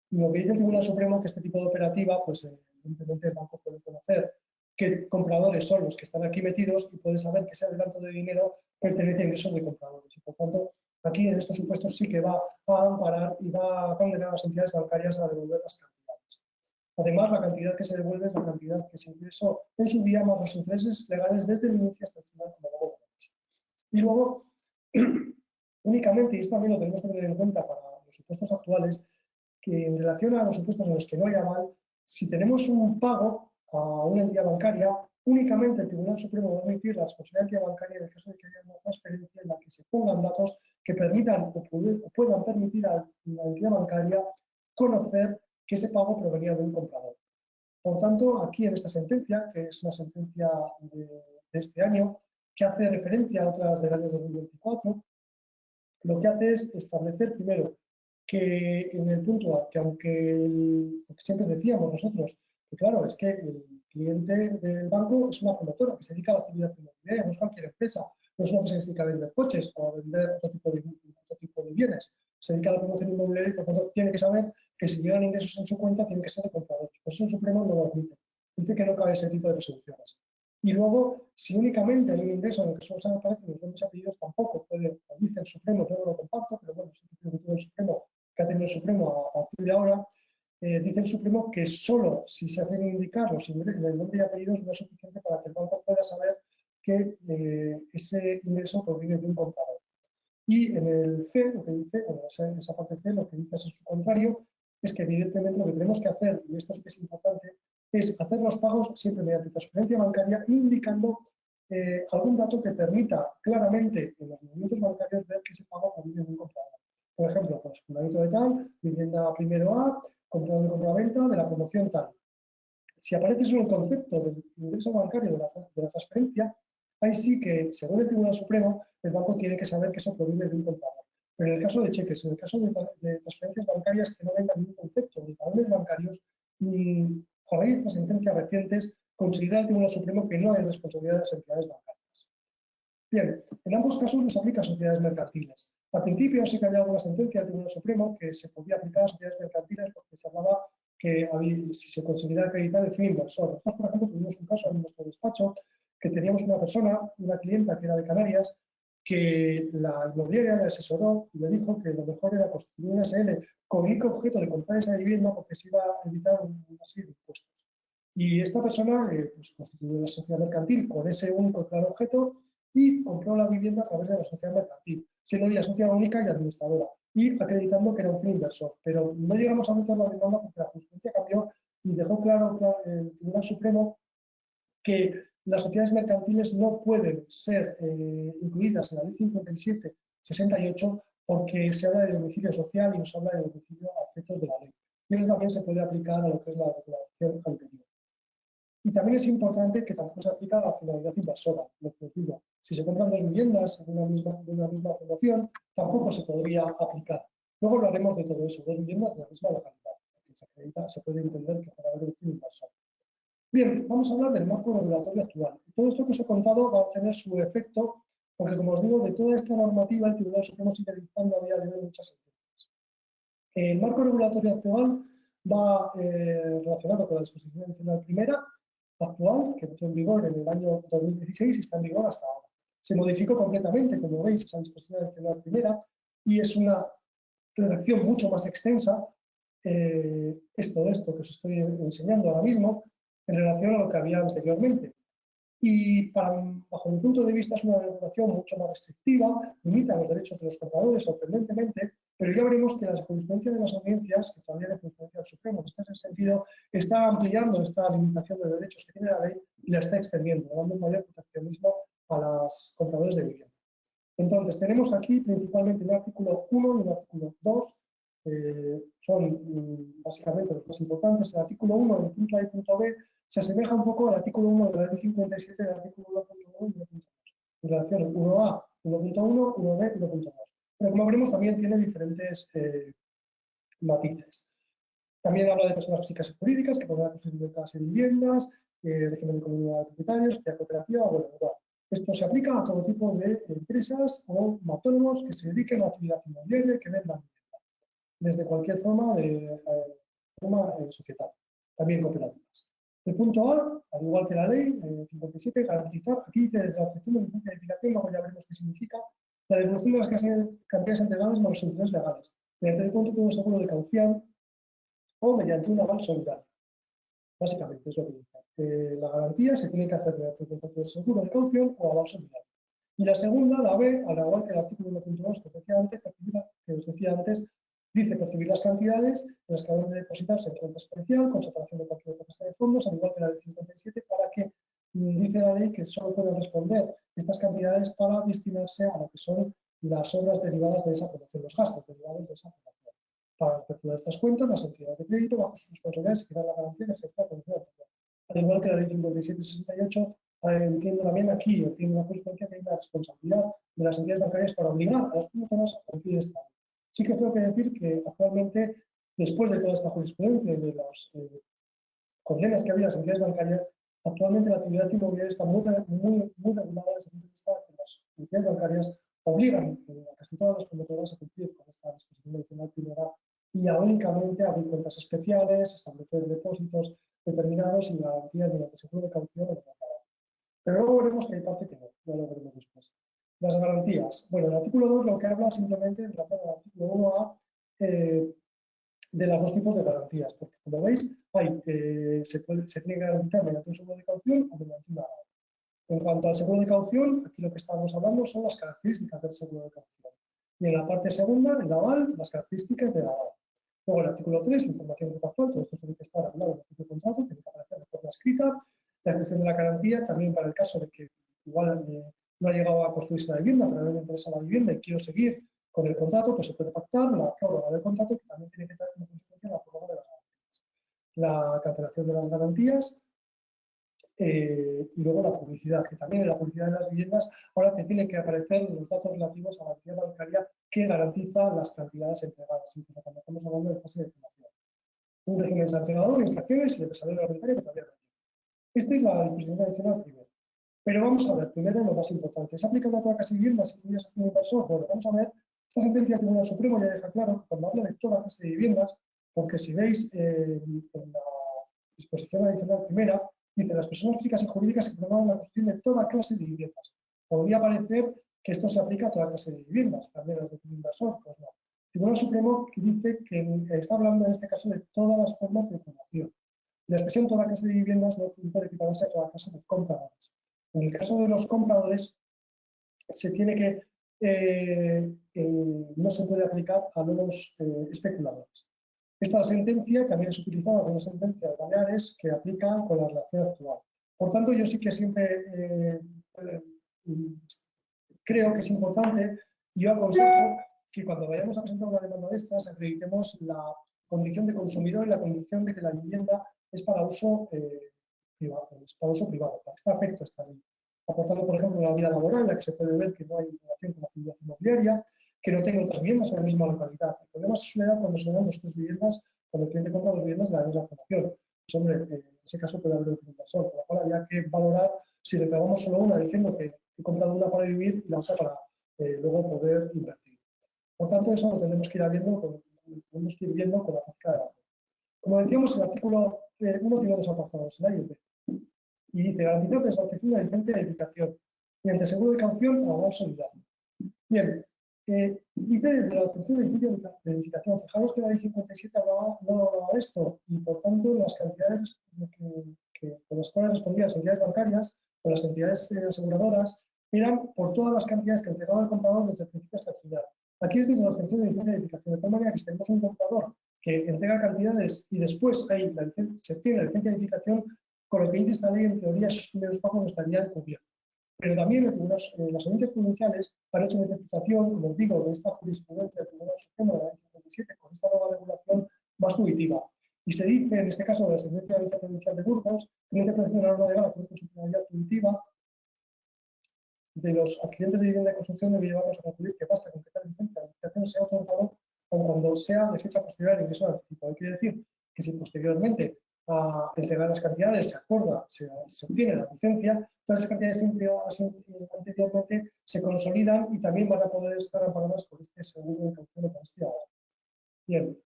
Y lo que dice el Tribunal Supremo, que este tipo de operativa, pues evidentemente el banco puede conocer qué compradores son los que están aquí metidos y puede saber que ese adelanto de dinero pertenece a ingresos de compradores. Y por tanto, aquí en estos supuestos sí que va a amparar y va a condenar a las entidades bancarias a devolver las cantidades. Además, la cantidad que se devuelve es la cantidad que se ingresó en su día más los intereses legales desde el inicio hasta el final, como luego veremos. Y luego, Únicamente, y esto también lo tenemos que tener en cuenta para los supuestos actuales, que en relación a los supuestos en los que no hay aval, si tenemos un pago a una entidad bancaria, únicamente el Tribunal Supremo va a admitir la responsabilidad de la entidad bancaria en el caso de que haya una transferencia en la que se pongan datos que permitan o puedan permitir a la entidad bancaria conocer que ese pago provenía de un comprador. Por tanto, aquí en esta sentencia, que es una sentencia de este año, que hace referencia a otras del año 2024, lo que hace es establecer primero que en el punto A, que aunque lo que siempre decíamos nosotros, que claro, es que el cliente del banco es una promotora que se dedica a la actividad inmobiliaria, no es cualquier empresa, no es una empresa que se dedica a vender coches o a vender otro tipo de bienes, se dedica a la promoción inmobiliaria y por tanto tiene que saber que si llegan ingresos en su cuenta tienen que ser de compradores. Por eso el Supremo no lo admite, dice que no cabe ese tipo de resoluciones. Y luego, si únicamente hay un ingreso en el que solo se aparecen los nombres y apellidos, tampoco puede, dice el Supremo, yo no lo comparto, pero bueno, sí que tiene el Supremo, que ha tenido el Supremo a partir de ahora, dice el Supremo que solo si se hacen indicar los ingresos, el nombre y apellidos no es suficiente para que el banco pueda saber que ese ingreso proviene de un comprador. Y en el C, lo que dice, bueno, esa parte C, lo que dice es su contrario, es que evidentemente lo que tenemos que hacer, y esto sí que es importante, es hacer los pagos siempre mediante transferencia bancaria, indicando algún dato que permita claramente en los movimientos bancarios ver que ese pago proviene de un comprador. Por ejemplo, pues fundamento de tal, vivienda primero A, comprador de compra-venta, de la promoción tal. Si aparece solo el concepto del ingreso bancario de la transferencia, ahí sí que, según el Tribunal Supremo, el banco tiene que saber que eso proviene de un comprador. Pero en el caso de cheques, en el caso de transferencias bancarias que no vengan ningún concepto de talones bancarios, a raíz de estas sentencias recientes, considera el Tribunal Supremo que no hay responsabilidad de las entidades bancarias. Bien, en ambos casos nos aplica a sociedades mercantiles. Al principio sí que había alguna sentencia del Tribunal Supremo que se podía aplicar a sociedades mercantiles porque se hablaba que si se considera acreditar el fin inversor. Nosotros, por ejemplo, tuvimos un caso en nuestro despacho que teníamos una persona, una clienta que era de Canarias, que la inmobiliaria le asesoró y le dijo que lo mejor era constituir una SL con el único objeto de comprar esa vivienda porque se iba a evitar una serie de impuestos. Y esta persona pues, constituyó la sociedad mercantil con ese único claro objeto y compró la vivienda a través de la sociedad mercantil, siendo ella sociedad única y administradora, y acreditando que era un fin inversor. Pero no llegamos a meter la demanda porque la justicia cambió y dejó claro el Tribunal Supremo que las sociedades mercantiles no pueden ser incluidas en la ley 57/68 porque se habla de domicilio social y no se habla de domicilio a efectos de la ley. Y eso también se puede aplicar a lo que es la declaración anterior. Y también es importante que tampoco se aplica a la finalidad inversora, lo que os digo. Si se compran dos viviendas de una misma fundación, tampoco se podría aplicar. Luego hablaremos de todo eso, dos viviendas de la misma localidad. Porque se puede entender que puede haber un fin inversor. Bien, vamos a hablar del marco regulatorio actual. Todo esto que os he contado va a tener su efecto, porque como os digo, de toda esta normativa el Tribunal Supremo sigue dictando a día de hoy muchas sentencias. El marco regulatorio actual va relacionado con la disposición adicional primera, actual, que entró en vigor en el año 2016 y está en vigor hasta ahora. Se modificó completamente, como veis, esa disposición adicional primera y es una redacción mucho más extensa. Es todo esto que os estoy enseñando ahora mismo en relación a lo que había anteriormente. Y bajo mi punto de vista es una regulación mucho más restrictiva, limita los derechos de los compradores sorprendentemente, pero ya veremos que la jurisprudencia de las audiencias, que todavía la jurisprudencia del Supremo, en ese sentido, está ampliando esta limitación de derechos que tiene la ley y la está extendiendo, dando un mayor proteccionismo a los compradores de vivienda. Entonces, tenemos aquí principalmente un artículo 1 y un artículo 2, son básicamente los más importantes. El artículo 1, en el punto A y punto B, se asemeja un poco al artículo 1 de la ley 57 del artículo 1.1 y 1.2. En relación 1A, 1.1, 1B y 1.2. Pero como veremos, también tiene diferentes matices. También habla de personas físicas y jurídicas que podrán construir casas y viviendas, régimen de comunidad de propietarios, sociedad cooperativa, bueno, igual. Esto se aplica a todo tipo de empresas o autónomos que se dediquen a la actividad inmobiliaria y que vendan desde cualquier forma de societaria, también cooperativas. El punto A, al igual que la ley 57, garantizar, aquí dice desde la obtención de licencia de edificación, luego ya veremos qué significa, la devolución de las cantidades entregadas a los servidores legales, mediante el contrato de un seguro de caución o mediante un aval solidario. Básicamente es lo que dice. La garantía se tiene que hacer mediante un contrato de seguro de caución o aval solidario. Y la segunda, la B, al igual que el artículo 1.2 que os decía antes, dice percibir las cantidades en las que habrán de depositarse en cuenta exponencial con separación de cualquier otra clase de fondos, al igual que la ley 57, para que dice la ley que solo pueden responder estas cantidades para destinarse a lo que son las obras derivadas de esa promoción, los gastos derivados de esa promoción. Para efectuar estas cuentas, las entidades de crédito, bajo sus responsabilidades, se quedan la garantía de esta promoción. Al igual que la ley 57-68, entiendo también aquí, entiendo la jurisprudencia que hay una responsabilidad de las entidades bancarias para obligar a las promotoras a cumplir esta ley. Sí que tengo que decir que actualmente, después de toda esta jurisprudencia y de las condenas que había en las entidades bancarias, actualmente la actividad inmobiliaria está muy regulada desde el punto de vista de que las entidades bancarias obligan a casi todas las promotoras a cumplir con esta disposición adicional primera y a únicamente abrir cuentas especiales, establecer depósitos determinados y garantías mediante seguro de caución o de mercado. Pero luego veremos que hay parte que no, ya lo veremos después. Las garantías. Bueno, el artículo 2 lo que habla simplemente en relación al artículo 1A de los dos tipos de garantías, porque como veis, se tiene que garantizar mediante un seguro de caución o mediante una aval. En cuanto al seguro de caución, aquí lo que estamos hablando son las características del seguro de caución. Y en la parte segunda, el aval, las características del aval. Luego el artículo 3, información contractual, todo esto tiene que estar hablado en el propio contrato, tiene que aparecer de forma escrita. La ejecución de la garantía, también para el caso de que igual no ha llegado a construirse la vivienda, pero a mí me interesa la vivienda y quiero seguir con el contrato, pues se puede pactar la prórroga del contrato, que también tiene que tener como consecuencia la prórroga de las garantías. La cancelación de las garantías y luego la publicidad, que también en la publicidad de las viviendas ahora te tienen que aparecer los datos relativos a la entidad bancaria que garantiza las cantidades entregadas, incluso cuando estamos hablando de fase de formación. Un régimen sancionador, infracciones y de desarrollo reglamentario que todavía no tiene. Esta es la disposición adicional primero. Pero vamos a ver, primero lo más importante. ¿Se aplica a toda clase de viviendas si tú ya un inversor? Bueno, vamos a ver. Esta sentencia del Tribunal Supremo ya deja claro que cuando habla de toda clase de viviendas, porque si veis en la disposición adicional primera, dice las personas físicas y jurídicas que promuevan la construcción de toda clase de viviendas. Podría parecer que esto se aplica a toda clase de viviendas, también las de un inversor, pues no. El Tribunal Supremo dice que está hablando en este caso de todas las formas de promoción. La expresión toda clase de viviendas no puede equipararse a toda clase de compradores. En el caso de los compradores, se tiene que no se puede aplicar a los especuladores. Esta sentencia también es utilizada con una sentencia de Baleares que aplica con la relación actual. Por tanto, yo sí que siempre creo que es importante, yo aconsejo que cuando vayamos a presentar una demanda de estas, acreditemos la condición de consumidor y la condición de que la vivienda es para uso privado, para que está afecto a esta ley. Aportando, por ejemplo, la vida laboral, en la que se puede ver que no hay relación con la actividad inmobiliaria, que no tenga otras viviendas en la misma localidad. El problema se suele dar cuando se dan dos viviendas, cuando el cliente compra dos viviendas de la misma promoción. Pues, hombre, en ese caso puede haber un inversor, por lo cual habría que valorar si le pagamos solo una diciendo que he comprado una para vivir y la otra para luego poder invertir. Por tanto, eso lo tenemos que ir viendo con la práctica de la ley. Como decíamos, el artículo 1 tiene dos apartados, el A y el B. Y dice, garantizar desautorización de la licencia de edificación mediante seguro de caución o aval solidario. Bien, dice desde la obtención de edificación, fijaros que la ley 57 no hablaba de esto y por tanto las cantidades con las cuales respondían las entidades bancarias o las entidades aseguradoras eran por todas las cantidades que entregaba el comprador desde el principio hasta el final. Aquí es desde la obtención de licencia de edificación, de tal manera que si tenemos un comprador que entrega cantidades y después se obtiene la licencia de edificación, con lo que dice esta ley, en teoría, esos primeros pagos no estarían cubiertos. Pero también las audiencias provinciales han hecho una interpretación, como os digo, de esta jurisprudencia del Tribunal Supremo de la ley 57 con esta nueva regulación más intuitiva. Y se dice, en este caso, de la sentencia de la Audiencia Provincial de Burgos, que una interpretación de la norma legal con funcionalidad intuitiva de los adquirientes de vivienda de construcción debe llevarnos a concluir que basta con que tal licencia de edificación sea otorgado cuando sea de fecha posterior al ingreso al anticipo. Quiere decir que si posteriormente a entregar las cantidades se acuerda, se obtiene la licencia, todas esas cantidades anteriormente se consolidan y también van a poder estar amparadas por este seguro de caución de este aval. Bien,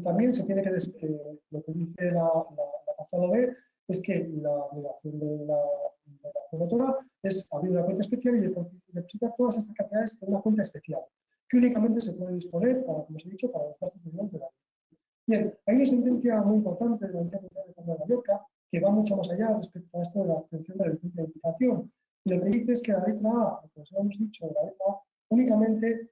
también se tiene que, lo que dice la pasada B, es que la obligación de la promotora es abrir una cuenta especial y depositar todas estas cantidades en una cuenta especial, que únicamente se puede disponer, para, como os he dicho, para los gastos de la ley. Bien, hay una sentencia muy importante de la Audiencia Provincial de Mallorca que va mucho más allá respecto a esto de la obtención de la licencia de edificación. Y lo que dice es que la letra A, como hemos dicho, la letra A, únicamente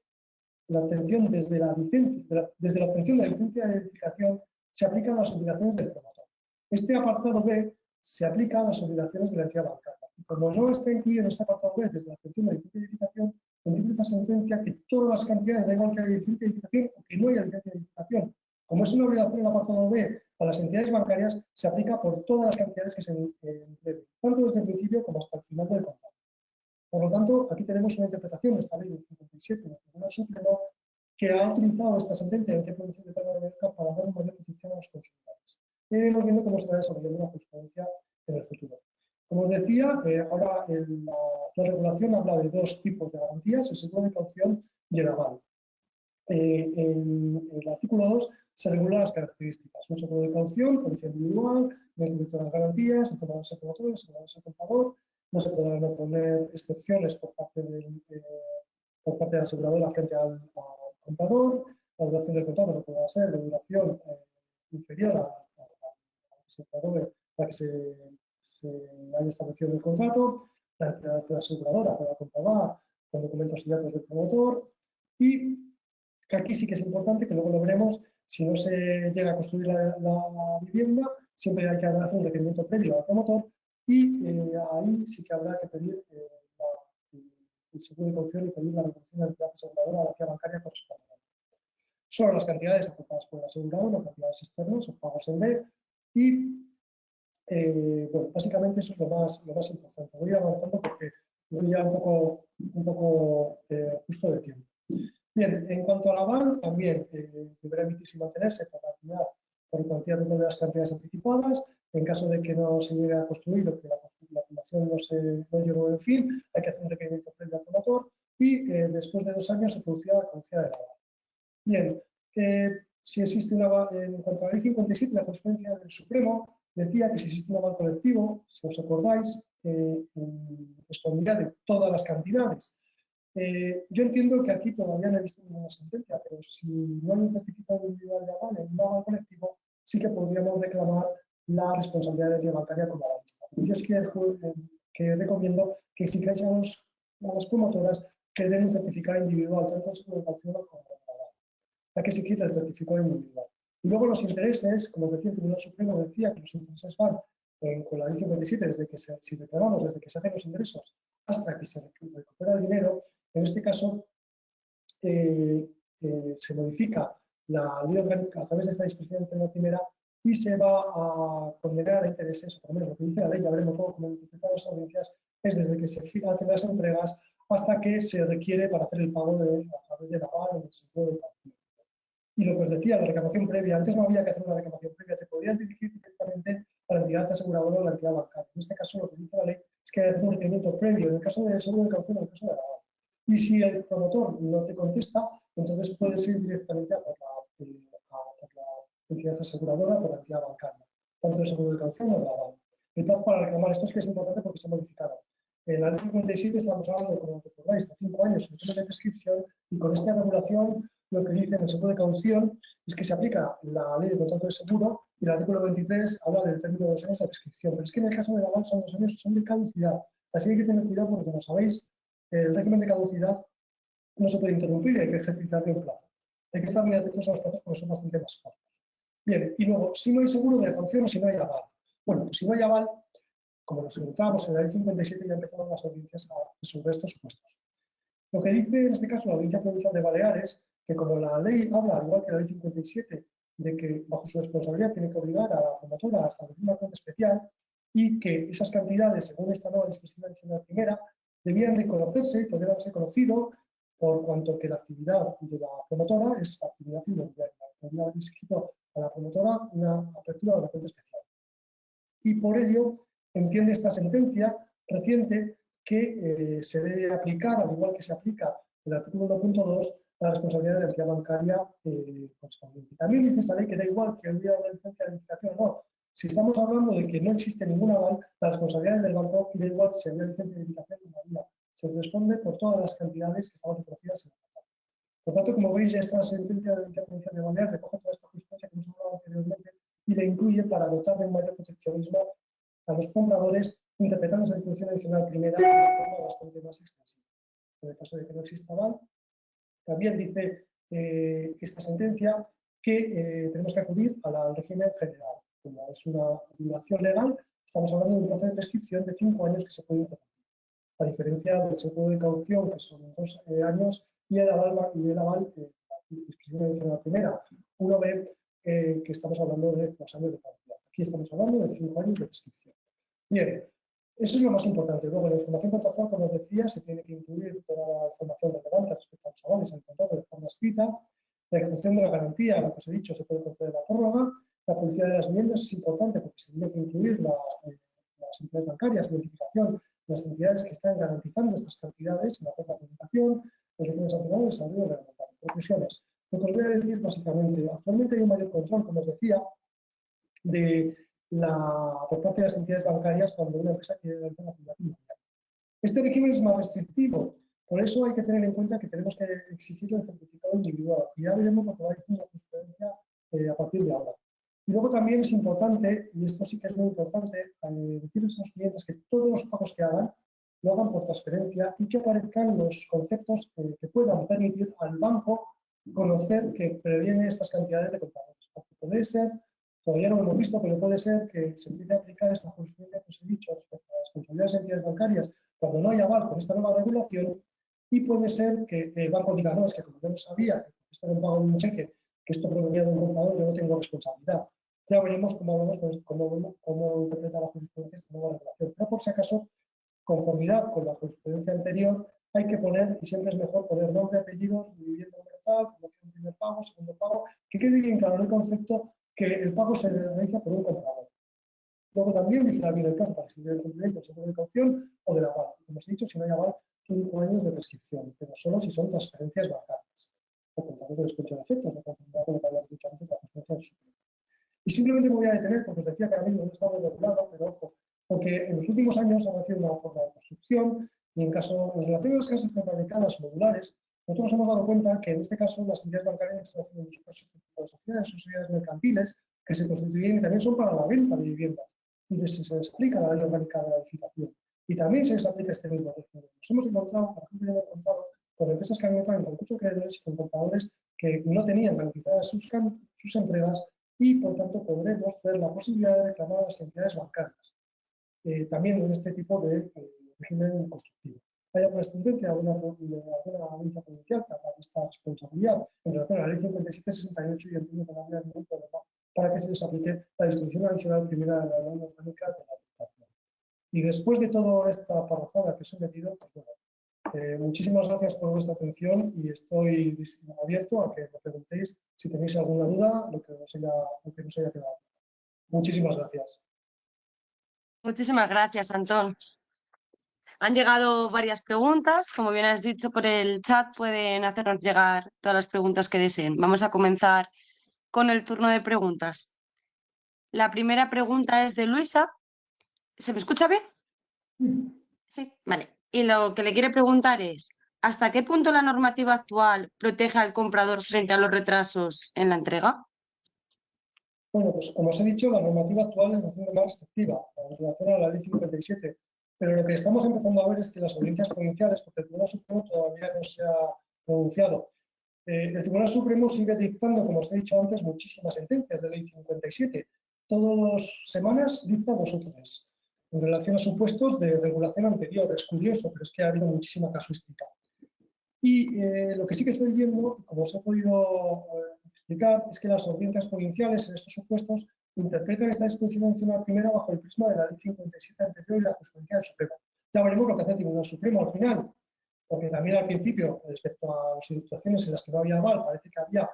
la obtención desde la obtención de la licencia de identificación se aplican las obligaciones del promotor. Este apartado B se aplica a las obligaciones de la entidad bancaria. Y como no está incluido en este apartado B desde la obtención de la licencia de identificación, entiende esta sentencia que todas las cantidades, da igual que haya licencia de identificación o que no haya licencia de identificación. Como es una obligación el apartado B a las entidades bancarias, se aplica por todas las cantidades que se entreguen, tanto desde el principio como hasta el final del contrato. Por lo tanto, aquí tenemos una interpretación de esta ley del 57 del Tribunal Supremo que ha utilizado esta sentencia de prohibición de pago de mercado para dar mayor protección a los consumidores. Y iremos viendo cómo se va desarrollando la jurisprudencia en el futuro. Como os decía, ahora la regulación habla de dos tipos de garantías, el seguro de caución y el aval. En el artículo 2 se regulan las características. Un seguro de caución, póliza individual, no incluye las garantías, el tomador es el promotor, el asegurador es el comprador, no se podrán oponer excepciones por parte de la aseguradora frente al comprador, la duración del contrato no podrá ser de duración inferior a la que se haya establecido en el contrato, la entidad de la aseguradora podrá comprobar con documentos y datos del promotor, y aquí sí que es importante, que luego lo veremos, si no se llega a construir la vivienda, siempre hay que hacer un requerimiento previo al promotor y ahí sí que habrá que pedir el seguro de caución y pedir la reducción de la entidad aseguradora a la entidad bancaria correspondiente. Son las cantidades aportadas por el asegurador, las cantidades externas o pagos en B y bueno, básicamente eso es lo más importante. Voy avanzando porque voy ya un poco justo de tiempo. Bien, en cuanto al aval, también deberá emitirse y mantenerse por cuantía total de las cantidades anticipadas. En caso de que no se llegue a construir o que la fundación no llegó en fin, hay que hacer un requerimiento previo al promotor y después de 2 años se producirá la caducidad del aval. Bien, si existe un aval, en cuanto a la ley 57, la jurisprudencia del Supremo decía que si existe un aval colectivo, si os acordáis, responderá de todas las cantidades. Yo entiendo que aquí todavía no he visto ninguna sentencia, pero si no hay un certificado individual de aval en un aval colectivo, sí que podríamos reclamar la responsabilidad de la bancaria como avalista. Yo es que recomiendo que exijáis a las promotoras que den un certificado individual, tanto en seguro de caución como en aval. Hay que exigir el certificado individual. Y luego los intereses, como decía el Tribunal Supremo, decía que los intereses van con la ley 57, si reclamamos desde que se hacen los ingresos hasta que se recupera el dinero. En este caso, se modifica la ley orgánica a través de esta disposición primera y se va a condenar a intereses, o por lo menos lo que dice la ley, ya veremos cómo interpretar las audiencias, es desde que se hacen las entregas hasta que se requiere para hacer el pago a través del aval o del seguro de caución. Y lo que os decía, la reclamación previa, antes no había que hacer una reclamación previa, te podías dirigir directamente a la entidad aseguradora o a la entidad bancaria. En este caso, lo que dice la ley es que hay que hacer un requerimiento previo, en el caso del seguro de caución, en el caso de la aval. Y si el promotor no te contesta, entonces puedes ir directamente por la entidad aseguradora o por la entidad bancaria, tanto el seguro de caución o de aval. El plazo para reclamar esto es que es importante porque se ha modificado. En la ley 57 estamos hablando, como recordáis, de 5 años de prescripción, y con esta regulación lo que dice en el seguro de caución es que se aplica la ley de contrato de seguro y el artículo 23 habla del término de 2 años de prescripción. Pero es que en el caso del aval son 2 años, son de caducidad. Así que hay que tener cuidado porque, como sabéis, el régimen de caducidad no se puede interrumpir y hay que ejercitarle un plazo. Hay que estar muy atentos a los plazos porque son bastante más cortos. Bien, y luego, si no hay seguro de caución o si no hay aval. Bueno, pues si no hay aval, como nos encontrábamos en la ley 57, ya empezaron las audiencias a resolver estos supuestos. Lo que dice en este caso la Audiencia Provincial de Baleares, que como la ley habla, igual que la ley 57, de que bajo su responsabilidad tiene que obligar a la promotora a establecer una cuenta especial y que esas cantidades, según esta nueva disposición adicional primera, debían de conocerse y poder haberse conocido por cuanto que la actividad de la promotora es actividad inmobiliaria. Podría haber exigido a la promotora una apertura de una cuenta especial. Y por ello entiende esta sentencia reciente que se debe aplicar, al igual que se aplica el artículo 1.2, la responsabilidad de la entidad bancaria correspondiente. También dice esta ley que da igual que hubiera una licencia de identificación o no. Si estamos hablando de que no existe ningún aval, las responsabilidades del banco, y da igual si había licencia de identificación o no había. Se responde por todas las cantidades que estaban reconocidas en el contrato. Por tanto, como veis, esta sentencia de la Audiencia Provincial de Baleares recoge toda esta jurisprudencia que hemos hablado anteriormente y la incluye para dotar de un mayor proteccionismo a los compradores interpretando esa disposición adicional primera de una forma bastante más extensiva. En el caso de que no exista aval, también dice esta sentencia que tenemos que acudir al régimen general. Como es una violación legal, estamos hablando de un plazo de prescripción de 5 años que se puede interrumpir. A diferencia del seguro de caución, que son 2 años, y el aval prescripción adicional primera. Uno ve que estamos hablando de 2 años de caución. Aquí estamos hablando de 5 años de prescripción. Bien, eso es lo más importante. Luego, la información contractual, como os decía, se tiene que incluir toda la información relevante respecto a los avales en el contrato de forma escrita. La ejecución de la garantía, lo que os he dicho, se puede conceder la prórroga. La publicidad de las viviendas es importante porque se tiene que incluir las entidades bancarias, identificación de las entidades que están garantizando estas cantidades en la propia publicación, los regímenes sancionadores, desarrollo reglamentario. Conclusiones. Lo que os voy a decir básicamente, actualmente hay un mayor control, como os decía, por parte de las entidades bancarias cuando una empresa quiere realizar una actividad inmobiliaria. Este régimen es más restrictivo, por eso hay que tener en cuenta que tenemos que exigir el certificado individual. Y ya veremos lo que va a decir la jurisprudencia a partir de ahora. Y luego también es importante, y esto sí que es muy importante, decirles a los clientes que todos los pagos que hagan lo hagan por transferencia y que aparezcan los conceptos que puedan permitir al banco conocer que previene estas cantidades de compradores. Porque puede ser, todavía no lo hemos visto, pero puede ser que se empiece a aplicar esta jurisprudencia que os he dicho respecto a las responsabilidades de entidades bancarias cuando no hay aval con esta nueva regulación, y puede ser que el banco diga, no, es que como yo no sabía que esto era un pago de un cheque, que esto provenía de un comprador, yo no tengo responsabilidad. Ya veremos cómo interpreta la jurisprudencia esta nueva regulación. Pero por si acaso, conformidad con la jurisprudencia anterior, hay que poner, y siempre es mejor poner nombre, apellidos, vivienda universal, promoción, primer pago, segundo pago, que quede bien claro el concepto que el pago se realiza por un comprador. Luego también vigilar bien el caso para exigir el cumplimiento del seguro de caución o del aval. Como os he dicho, si no hay aval, 5 años de prescripción, pero solo si son transferencias bancarias o contratos de descuento de efectos, de conformidad con lo que habíamos dicho antes de la transferencia del Supremo. Y simplemente me voy a detener, porque os decía que ahora mismo no está muy regulado, pero ojo, porque en los últimos años ha nacido una forma de construcción y en relación a las casas prefabricadas modulares, nosotros nos hemos dado cuenta que en este caso las entidades bancarias están haciendo muchos casos de sociedades, sociedades mercantiles, que se constituyen y también son para la venta de viviendas. Y se les aplica la ley orgánica de la edificación. Y también se les aplica este mismo régimen. Nos hemos encontrado, por ejemplo, hemos encontrado con empresas que han entrado en concurso de acreedores y con compradores que no tenían garantizadas sus entregas, y por tanto podremos ver la posibilidad de reclamar a las entidades bancarias. También en este tipo de régimen constructivo. Hay alguna sentencia, alguna audiencia provincial que habla de esta responsabilidad en relación a la ley 5768 y entiendo que no habría ningún problema para que se les aplique la disposición adicional primera de la ley orgánica de la Administración. Y después de toda esta parrafada que os he metido, pues bueno, muchísimas gracias por vuestra atención y estoy abierto a que me preguntéis si tenéis alguna duda, lo que nos haya quedado. Muchísimas gracias. Muchísimas gracias, Antón. Han llegado varias preguntas. Como bien has dicho, por el chat pueden hacernos llegar todas las preguntas que deseen. Vamos a comenzar con el turno de preguntas. La primera pregunta es de Luisa. ¿Se me escucha bien? Sí. Vale. Y lo que le quiere preguntar es, ¿hasta qué punto la normativa actual protege al comprador frente a los retrasos en la entrega? Bueno, pues como os he dicho, la normativa actual es bastante más restrictiva en relación a la ley 57, pero lo que estamos empezando a ver es que las audiencias provinciales, porque el Tribunal Supremo todavía no se ha pronunciado, el Tribunal Supremo sigue dictando, como os he dicho antes, muchísimas sentencias de ley 57. Todas las semanas dicta 2 o 3 en relación a supuestos de regulación anterior. Es curioso, pero es que ha habido muchísima casuística. Y lo que sí que estoy viendo, como os he podido explicar, es que las audiencias provinciales en estos supuestos interpretan esta disposición adicional primera bajo el prisma de la ley 57 anterior y la jurisprudencia del Supremo. Ya veremos lo que hace el Tribunal Supremo al final, porque también al principio, respecto a las situaciones en las que no había aval, parece que había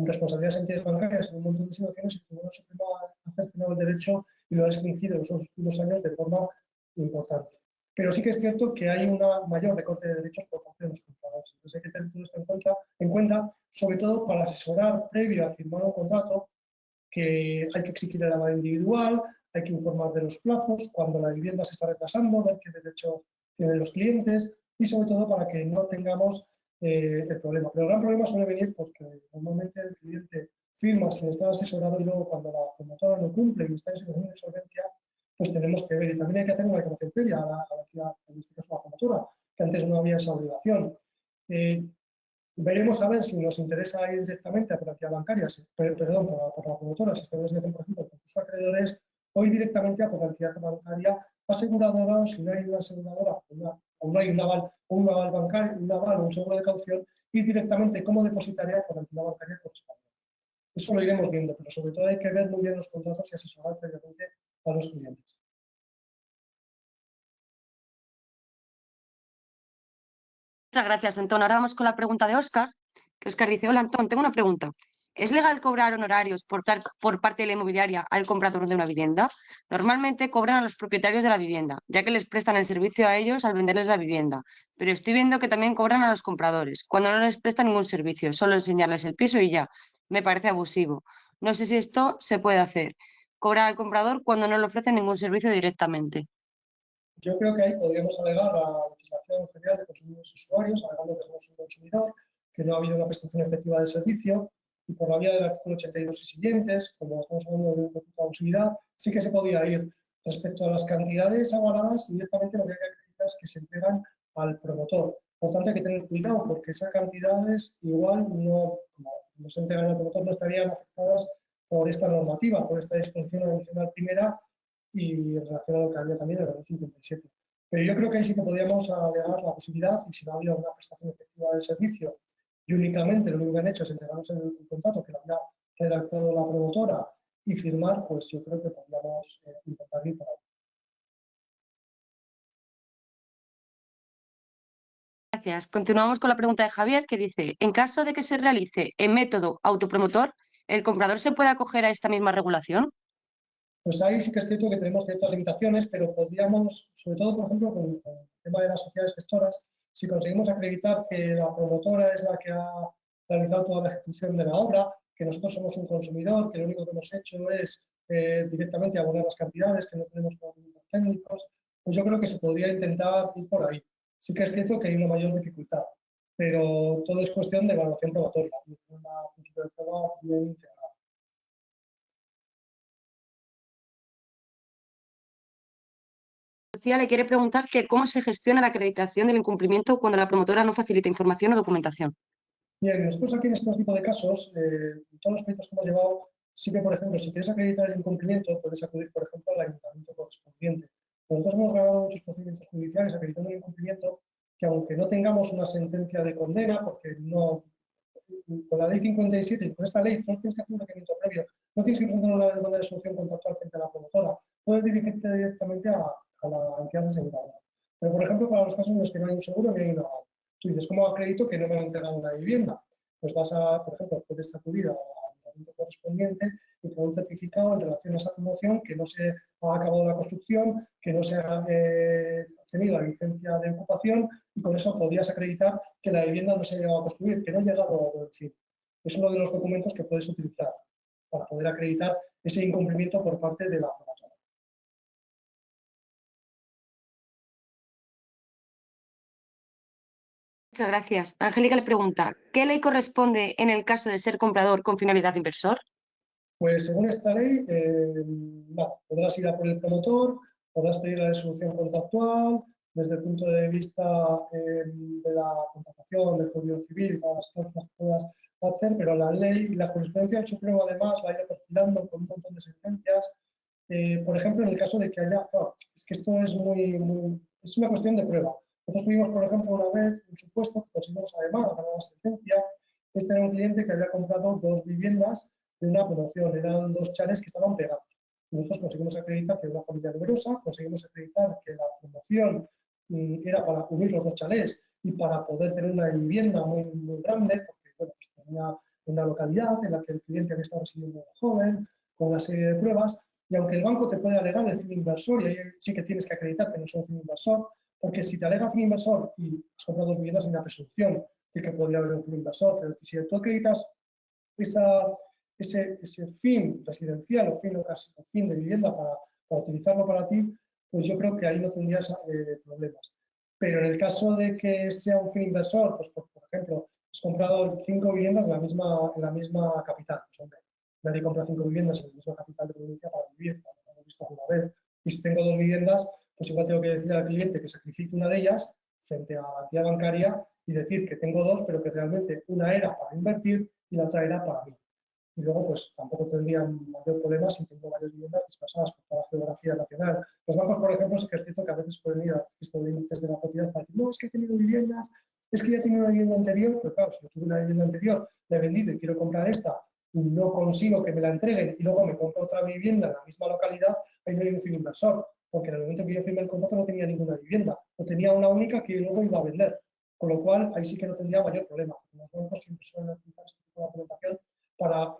responsabilidades de entidades bancarias en un montón de situaciones, y el Tribunal Supremo ha cercenado el derecho y lo ha restringido en los últimos años de forma importante. Pero sí que es cierto que hay una mayor recorte de derechos por parte de los compradores. Entonces hay que tener todo esto en cuenta, sobre todo para asesorar previo a firmar un contrato, que hay que exigir el aval individual, hay que informar de los plazos, cuando la vivienda se está retrasando, ver qué derechos tienen los clientes y sobre todo para que no tengamos el problema. Pero el gran problema suele venir porque normalmente el cliente firma sin estar asesorado y luego cuando la promotora no cumple y está en situación de insolvencia, pues tenemos que ver. Y también hay que hacer una declaración previa a la entidad, en este caso a la promotora, que antes no había esa obligación. Veremos a ver si nos interesa ir directamente a la entidad bancaria, perdón, por la promotora, si estamos haciendo, por ejemplo, concurso de acreedores, o ir directamente a por la entidad bancaria aseguradora, o si no hay una aseguradora, o no hay un aval bancario, un aval o un seguro de caución, ir directamente como depositaria por la entidad bancaria correspondiente. Eso lo iremos viendo, pero sobre todo hay que ver muy bien los contratos y asesorar previamente a los clientes. Muchas gracias, Antón. Ahora vamos con la pregunta de Óscar, que Óscar dice: hola, Antón, tengo una pregunta. ¿Es legal cobrar honorarios por parte de la inmobiliaria al comprador de una vivienda? Normalmente cobran a los propietarios de la vivienda, ya que les prestan el servicio a ellos al venderles la vivienda, pero estoy viendo que también cobran a los compradores, cuando no les prestan ningún servicio, solo enseñarles el piso y ya. Me parece abusivo. No sé si esto se puede hacer. Cobrar al comprador cuando no le ofrecen ningún servicio directamente. Yo creo que ahí podríamos alegar a la legislación general de consumidores y usuarios, alegando que somos un consumidor, que no ha habido una prestación efectiva del servicio, y por la vía del artículo 82 y siguientes, como estamos hablando de un poquito de abusividad, sí que se podía ir. Respecto a las cantidades avaladas, directamente lo que hay que acreditar es que se entregan al promotor. Por tanto, hay que tener cuidado, porque esas cantidades igual no se entregan al promotor, no estarían afectadas por esta normativa, por esta disposición adicional primera, y en relación a lo que había también en el 57. Pero yo creo que ahí sí que podríamos alegar la posibilidad, y si no había una prestación efectiva del servicio y únicamente lo único que han hecho es entregarnos el contrato que lo había redactado la promotora y firmar, pues yo creo que podríamos intentar ir por ahí. Gracias. Continuamos con la pregunta de Javier, que dice: en caso de que se realice en método autopromotor, ¿el comprador se puede acoger a esta misma regulación? Pues ahí sí que es cierto que tenemos ciertas limitaciones, pero podríamos, sobre todo, por ejemplo, con el tema de las sociedades gestoras, si conseguimos acreditar que la promotora es la que ha realizado toda la ejecución de la obra, que nosotros somos un consumidor, que lo único que hemos hecho es directamente abonar las cantidades, que no tenemos conocimientos técnicos, pues yo creo que se podría intentar ir por ahí. Sí que es cierto que hay una mayor dificultad, pero todo es cuestión de evaluación probatoria, de una principio de prueba bien integrada. Lucía le quiere preguntar que cómo se gestiona la acreditación del incumplimiento cuando la promotora no facilita información o documentación. Bien, nosotros aquí en este tipo de casos, en todos los proyectos que hemos llevado, sí que, por ejemplo, si quieres acreditar el incumplimiento, puedes acudir, por ejemplo, al ayuntamiento correspondiente. Nosotros hemos ganado muchos procedimientos judiciales acreditando el incumplimiento, que aunque no tengamos una sentencia de condena, porque no, con la ley 57 y con esta ley no tienes que hacer un requerimiento previo, no tienes que presentar una demanda de resolución contractual frente a la promotora, puedes dirigirte directamente a la entidad aseguradora. Pero, por ejemplo, para los casos en los que no hay un seguro ni hay un aval, tú dices, ¿cómo acredito que no me han entregado una vivienda? Pues vas a, por ejemplo, puedes acudir al ayuntamiento correspondiente y con un certificado en relación a esa promoción que no se ha acabado la construcción, que no se ha tenido la licencia de ocupación, y con eso podrías acreditar que la vivienda no se ha llegado a construir, que no ha llegado a buen fin. Es uno de los documentos que puedes utilizar para poder acreditar ese incumplimiento por parte de la promotora. Muchas gracias. Angélica le pregunta: ¿qué ley corresponde en el caso de ser comprador con finalidad de inversor? Pues según esta ley, podrás ir a por el promotor, podrás pedir la resolución contractual, desde el punto de vista de la contratación, del Código Civil, para las cláusulas que puedas hacer, pero la ley y la jurisprudencia del Supremo además va a ir perfilando con un montón de sentencias. Por ejemplo, en el caso de que haya, claro, es que esto es es una cuestión de prueba. Nosotros tuvimos, por ejemplo, una vez un supuesto que conseguimos además ganar la sentencia. Este era un cliente que había comprado dos viviendas de una promoción, eran dos chalets que estaban pegados. Nosotros conseguimos acreditar que era una familia numerosa, conseguimos acreditar que la promoción era para unir los dos chalets y para poder tener una vivienda muy, muy grande, porque bueno, pues tenía una localidad en la que el cliente había estado residiendo muy joven, con una serie de pruebas, y aunque el banco te puede alegar el fin inversor, y ahí sí que tienes que acreditar que no es un fin inversor, porque si te alega fin inversor y has comprado dos viviendas, hay una presunción de que podría haber un fin inversor, pero si tú acreditas ese fin residencial o fin de vivienda para utilizarlo para ti, pues yo creo que ahí no tendrías problemas. Pero en el caso de que sea un fin inversor, pues por ejemplo, has comprado 5 viviendas en la misma capital. Pues, hombre, nadie compra 5 viviendas en la misma capital de provincia para vivir, como hemos visto alguna vez. Y si tengo 2 viviendas, pues igual tengo que decir al cliente que sacrifique una de ellas frente a la entidad bancaria y decir que tengo 2, pero que realmente una era para invertir y la otra era para mí. Y luego, pues tampoco tendría mayor problema si tengo varias viviendas dispersadas por toda la geografía nacional. Los bancos, por ejemplo, sí que es cierto que a veces pueden ir a registro de índices de la propiedad para decir, no, es que he tenido viviendas, es que ya he tenido una vivienda anterior, pero claro, si yo tuve una vivienda anterior, la he vendido y quiero comprar esta, y no consigo que me la entreguen y luego me compro otra vivienda en la misma localidad, ahí no hay un fin inversor, porque en el momento que yo firmé el contrato no tenía ninguna vivienda, o tenía una única que luego iba a vender. Con lo cual, ahí sí que no tendría mayor problema. Los bancos siempre suelen utilizar este tipo de argumentación para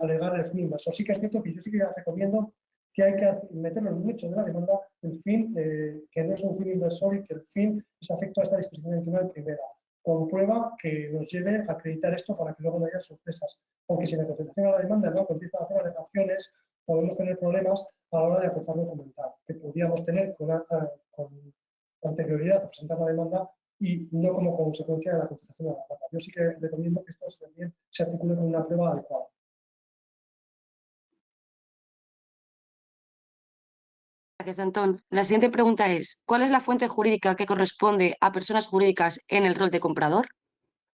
alegar el fin inversor. Sí que es cierto que yo sí que recomiendo que hay que meterlo en un hecho de la demanda el fin, que no es un fin inversor y que el fin es afecto a esta disposición adicional primera, con prueba que nos lleve a acreditar esto para que luego no haya sorpresas. Porque si la contestación a la demanda no empieza a hacer alegaciones, podemos tener problemas a la hora de aportar documental, que podríamos tener con anterioridad a presentar la demanda y no como consecuencia de la contestación de la demanda. Yo sí que recomiendo que esto también se articule con una prueba adecuada. Gracias, Antón. La siguiente pregunta es, ¿cuál es la fuente jurídica que corresponde a personas jurídicas en el rol de comprador?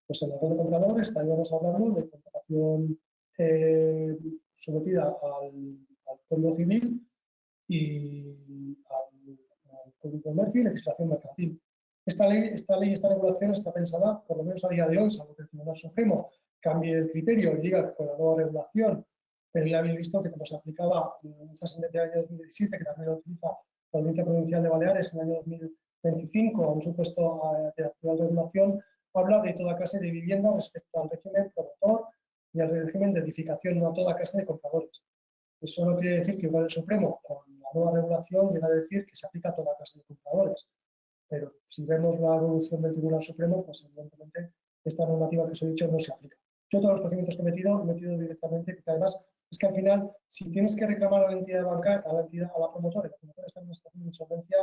Pues en el rol de comprador estaríamos hablando de contratación sometida al Código Civil y al Código de Comercio y legislación mercantil. Esta ley, esta regulación está pensada, por lo menos a día de hoy, salvo que el Tribunal Supremo cambie el criterio y diga que con la nueva regulación, pero ya habéis visto que como se aplicaba en esa sentencia del año 2017, que también lo utiliza la Audiencia Provincial de Baleares en el año 2025, a un supuesto de actual regulación, habla de toda clase de vivienda respecto al régimen promotor y al régimen de edificación, no a toda clase de compradores. Eso no quiere decir que igual el Supremo, con la nueva regulación, llega a decir que se aplica a toda clase de compradores. Pero si vemos la evolución del Tribunal Supremo, pues evidentemente esta normativa que os he dicho no se aplica. Yo todos los procedimientos que he metido directamente, porque además es que al final, si tienes que reclamar a la entidad bancaria, a la promotora, y la promotora está en una situación de insolvencia,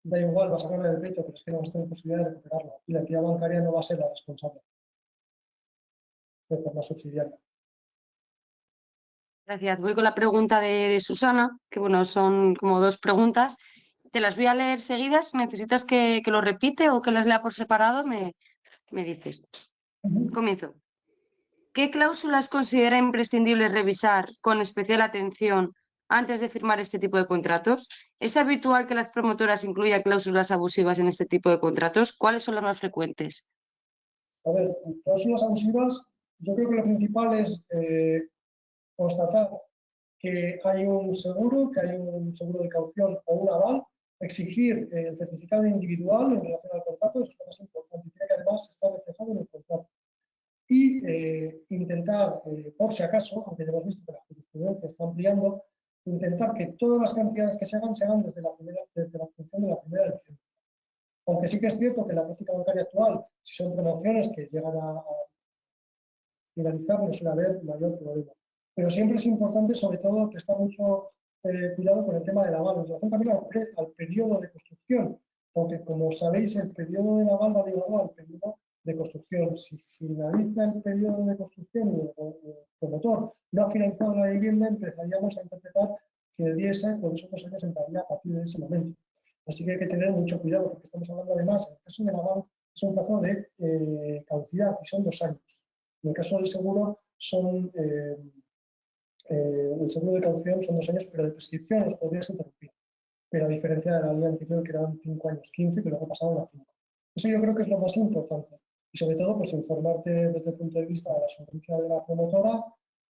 da igual, vas a ganar el pleito, pero es que no vas a tener posibilidad de recuperarlo. Y la entidad bancaria no va a ser la responsable de forma subsidiaria. Gracias. Voy con la pregunta de Susana, que bueno, son como 2 preguntas. Te las voy a leer seguidas. ¿Necesitas que lo repite o que las lea por separado? Me dices. Comienzo. ¿Qué cláusulas considera imprescindible revisar con especial atención antes de firmar este tipo de contratos? ¿Es habitual que las promotoras incluyan cláusulas abusivas en este tipo de contratos? ¿Cuáles son las más frecuentes? A ver, cláusulas abusivas, yo creo que lo principal es constatar que hay un seguro de caución o un aval, exigir el certificado individual en relación al contrato, eso es lo más importante, y tiene que además estar reflejado en el contrato. Y intentar, por si acaso, aunque ya hemos visto que la jurisprudencia está ampliando, intentar que todas las cantidades que se hagan desde la obtención de la primera elección. Aunque sí que es cierto que la práctica bancaria actual, si son promociones que llegan a finalizar, no suele haber mayor problema. Pero siempre es importante, sobre todo, prestar mucho cuidado con el tema del aval, en relación también al periodo de construcción, porque como sabéis, el periodo del aval va ligado al periodo de construcción. Si finaliza el periodo de construcción y el promotor no ha finalizado la vivienda, empezaríamos a interpretar que el IESA por esos 2 años entraría a partir de ese momento. Así que hay que tener mucho cuidado, porque estamos hablando además, en el caso del aval, es un plazo de caducidad y son 2 años. En el caso del seguro, el seguro de caución son 2 años, pero de prescripción los podrías interrumpir. Pero a diferencia de la ley anterior, que eran 5 años 15, que luego pasaron a 5. Eso yo creo que es lo más importante. Y sobre todo, pues informarte desde el punto de vista de la solvencia de la promotora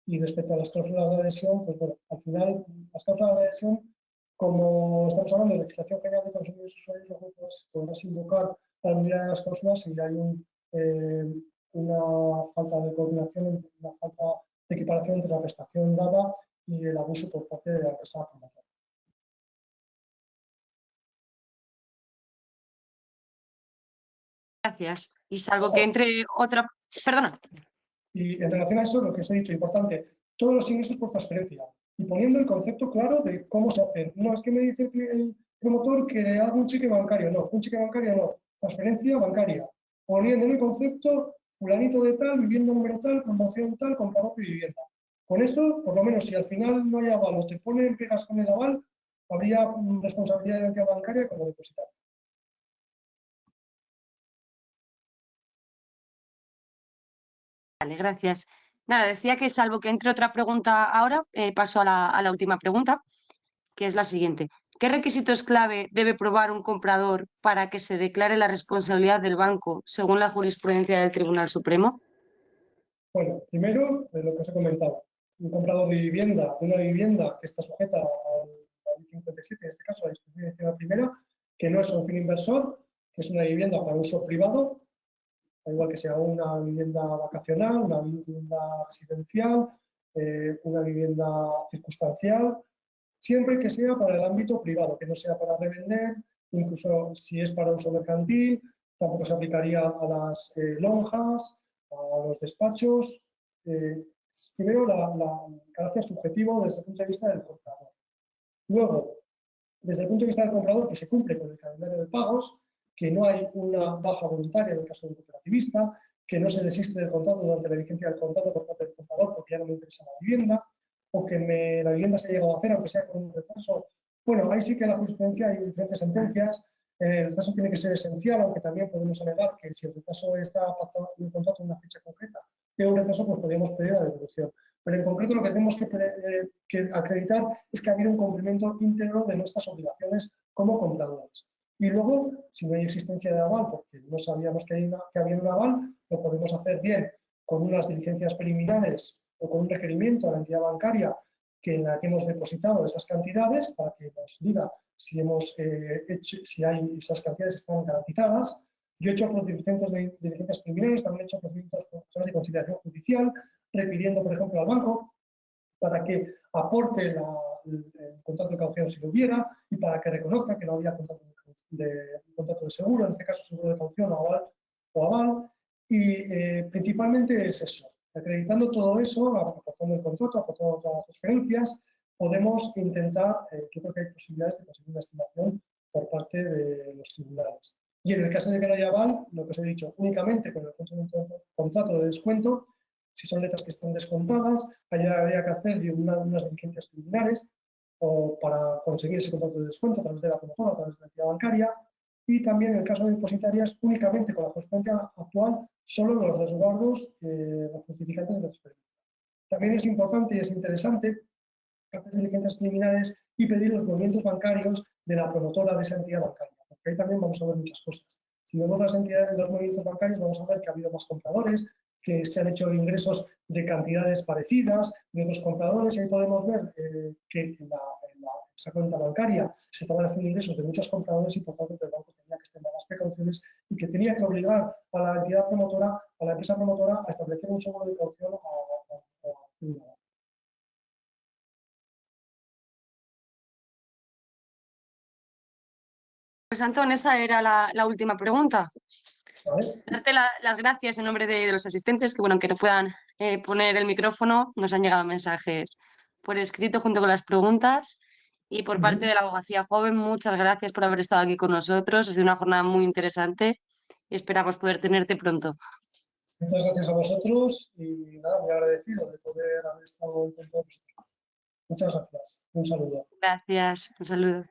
y respecto a las cláusulas de adhesión, pues bueno, al final, las cláusulas de adhesión, como estamos hablando de legislación general de consumidores y usuarios, pues podrás invocar la unidad de las cláusulas si hay una falta de coordinación, una falta de equiparación entre la prestación dada y el abuso por parte de la empresa promotora. Gracias. Y salvo que entre otra... Perdona. Y en relación a eso, lo que os he dicho, importante, todos los ingresos por transferencia y poniendo el concepto claro de cómo se hace. No es que me dice el promotor que le haga un cheque bancario, no, un cheque bancario no, transferencia bancaria. Poniendo en el concepto, fulanito de tal, vivienda número tal, promoción tal, comprador de vivienda. Con eso, por lo menos, si al final no hay aval o te ponen pegas con el aval, habría responsabilidad de la entidad bancaria como depositario. Vale, gracias. Nada, decía que salvo que entre otra pregunta ahora, paso a la última pregunta, que es la siguiente. ¿Qué requisitos clave debe probar un comprador para que se declare la responsabilidad del banco según la jurisprudencia del Tribunal Supremo? Bueno, primero, lo que os he comentado, un comprador de vivienda, de una vivienda que está sujeta al 57, en este caso a la disposición adicional primera, que no es un fin inversor, que es una vivienda para uso privado, da igual que sea una vivienda vacacional, una vivienda residencial, una vivienda circunstancial, siempre que sea para el ámbito privado, que no sea para revender, incluso si es para uso mercantil, tampoco se aplicaría a las lonjas, a los despachos. Primero, el carácter subjetivo desde el punto de vista del comprador. Luego, desde el punto de vista del comprador, que se cumple con el calendario de pagos, que no hay una baja voluntaria en el caso del cooperativista, que no se desiste del contrato durante la vigencia del contrato por parte del comprador porque ya no me interesa la vivienda, o que la vivienda se ha llegado a hacer, aunque sea con un retraso. Bueno, ahí sí que en la jurisprudencia hay diferentes sentencias. El retraso tiene que ser esencial, aunque también podemos alegar que si el retraso está pactado en un contrato en una fecha concreta, que un retraso, pues podríamos pedir la devolución. Pero en concreto lo que tenemos que acreditar es que ha habido un cumplimiento íntegro de nuestras obligaciones como compradores. Y luego, si no hay existencia de aval, porque no sabíamos que había un aval, lo podemos hacer bien con unas diligencias preliminares o con un requerimiento a la entidad bancaria en la que hemos depositado esas cantidades para que nos diga si esas cantidades están garantizadas. Yo he hecho procedimientos de diligencias preliminares, también he hecho procedimientos de conciliación judicial, requiriendo, por ejemplo, al banco para que aporte el contrato de caución si lo hubiera y para que reconozca que no había contrato de seguro, en este caso seguro de caución o aval. Y principalmente es eso, acreditando todo eso, aportando el contrato, aportando todas las transferencias, podemos intentar, yo creo que hay posibilidades de conseguir una estimación por parte de los tribunales. Y en el caso de que no haya aval, lo que os he dicho, únicamente con el contrato de descuento, si son letras que están descontadas, habría que hacer unas diligencias preliminares o para conseguir ese contrato de descuento a través de la promotora, a través de la entidad bancaria, y también en el caso de depositarias, únicamente con la jurisprudencia actual, solo los resguardos, los justificantes de transferencia. También es importante y es interesante hacer diligencias preliminares y pedir los movimientos bancarios de la promotora de esa entidad bancaria, porque ahí también vamos a ver muchas cosas. Si vemos las entidades de los movimientos bancarios, vamos a ver que ha habido más compradores, que se han hecho ingresos de cantidades parecidas de otros compradores, y ahí podemos ver que en esa cuenta bancaria se estaban haciendo ingresos de muchos compradores y por tanto el banco tenía que extremar las precauciones y que tenía que obligar a la entidad promotora, a la empresa promotora, a establecer un seguro de caución a una. Pues Antón, esa era la última pregunta. ¿Vale? Darte las gracias en nombre de los asistentes, que bueno, que no puedan poner el micrófono, nos han llegado mensajes por escrito junto con las preguntas. Y por parte de la Abogacía Joven, muchas gracias por haber estado aquí con nosotros. Ha sido una jornada muy interesante y esperamos poder tenerte pronto. Muchas gracias a vosotros y nada, muy agradecido de poder haber estado con todos vosotros. Muchas gracias. Un saludo. Gracias, un saludo.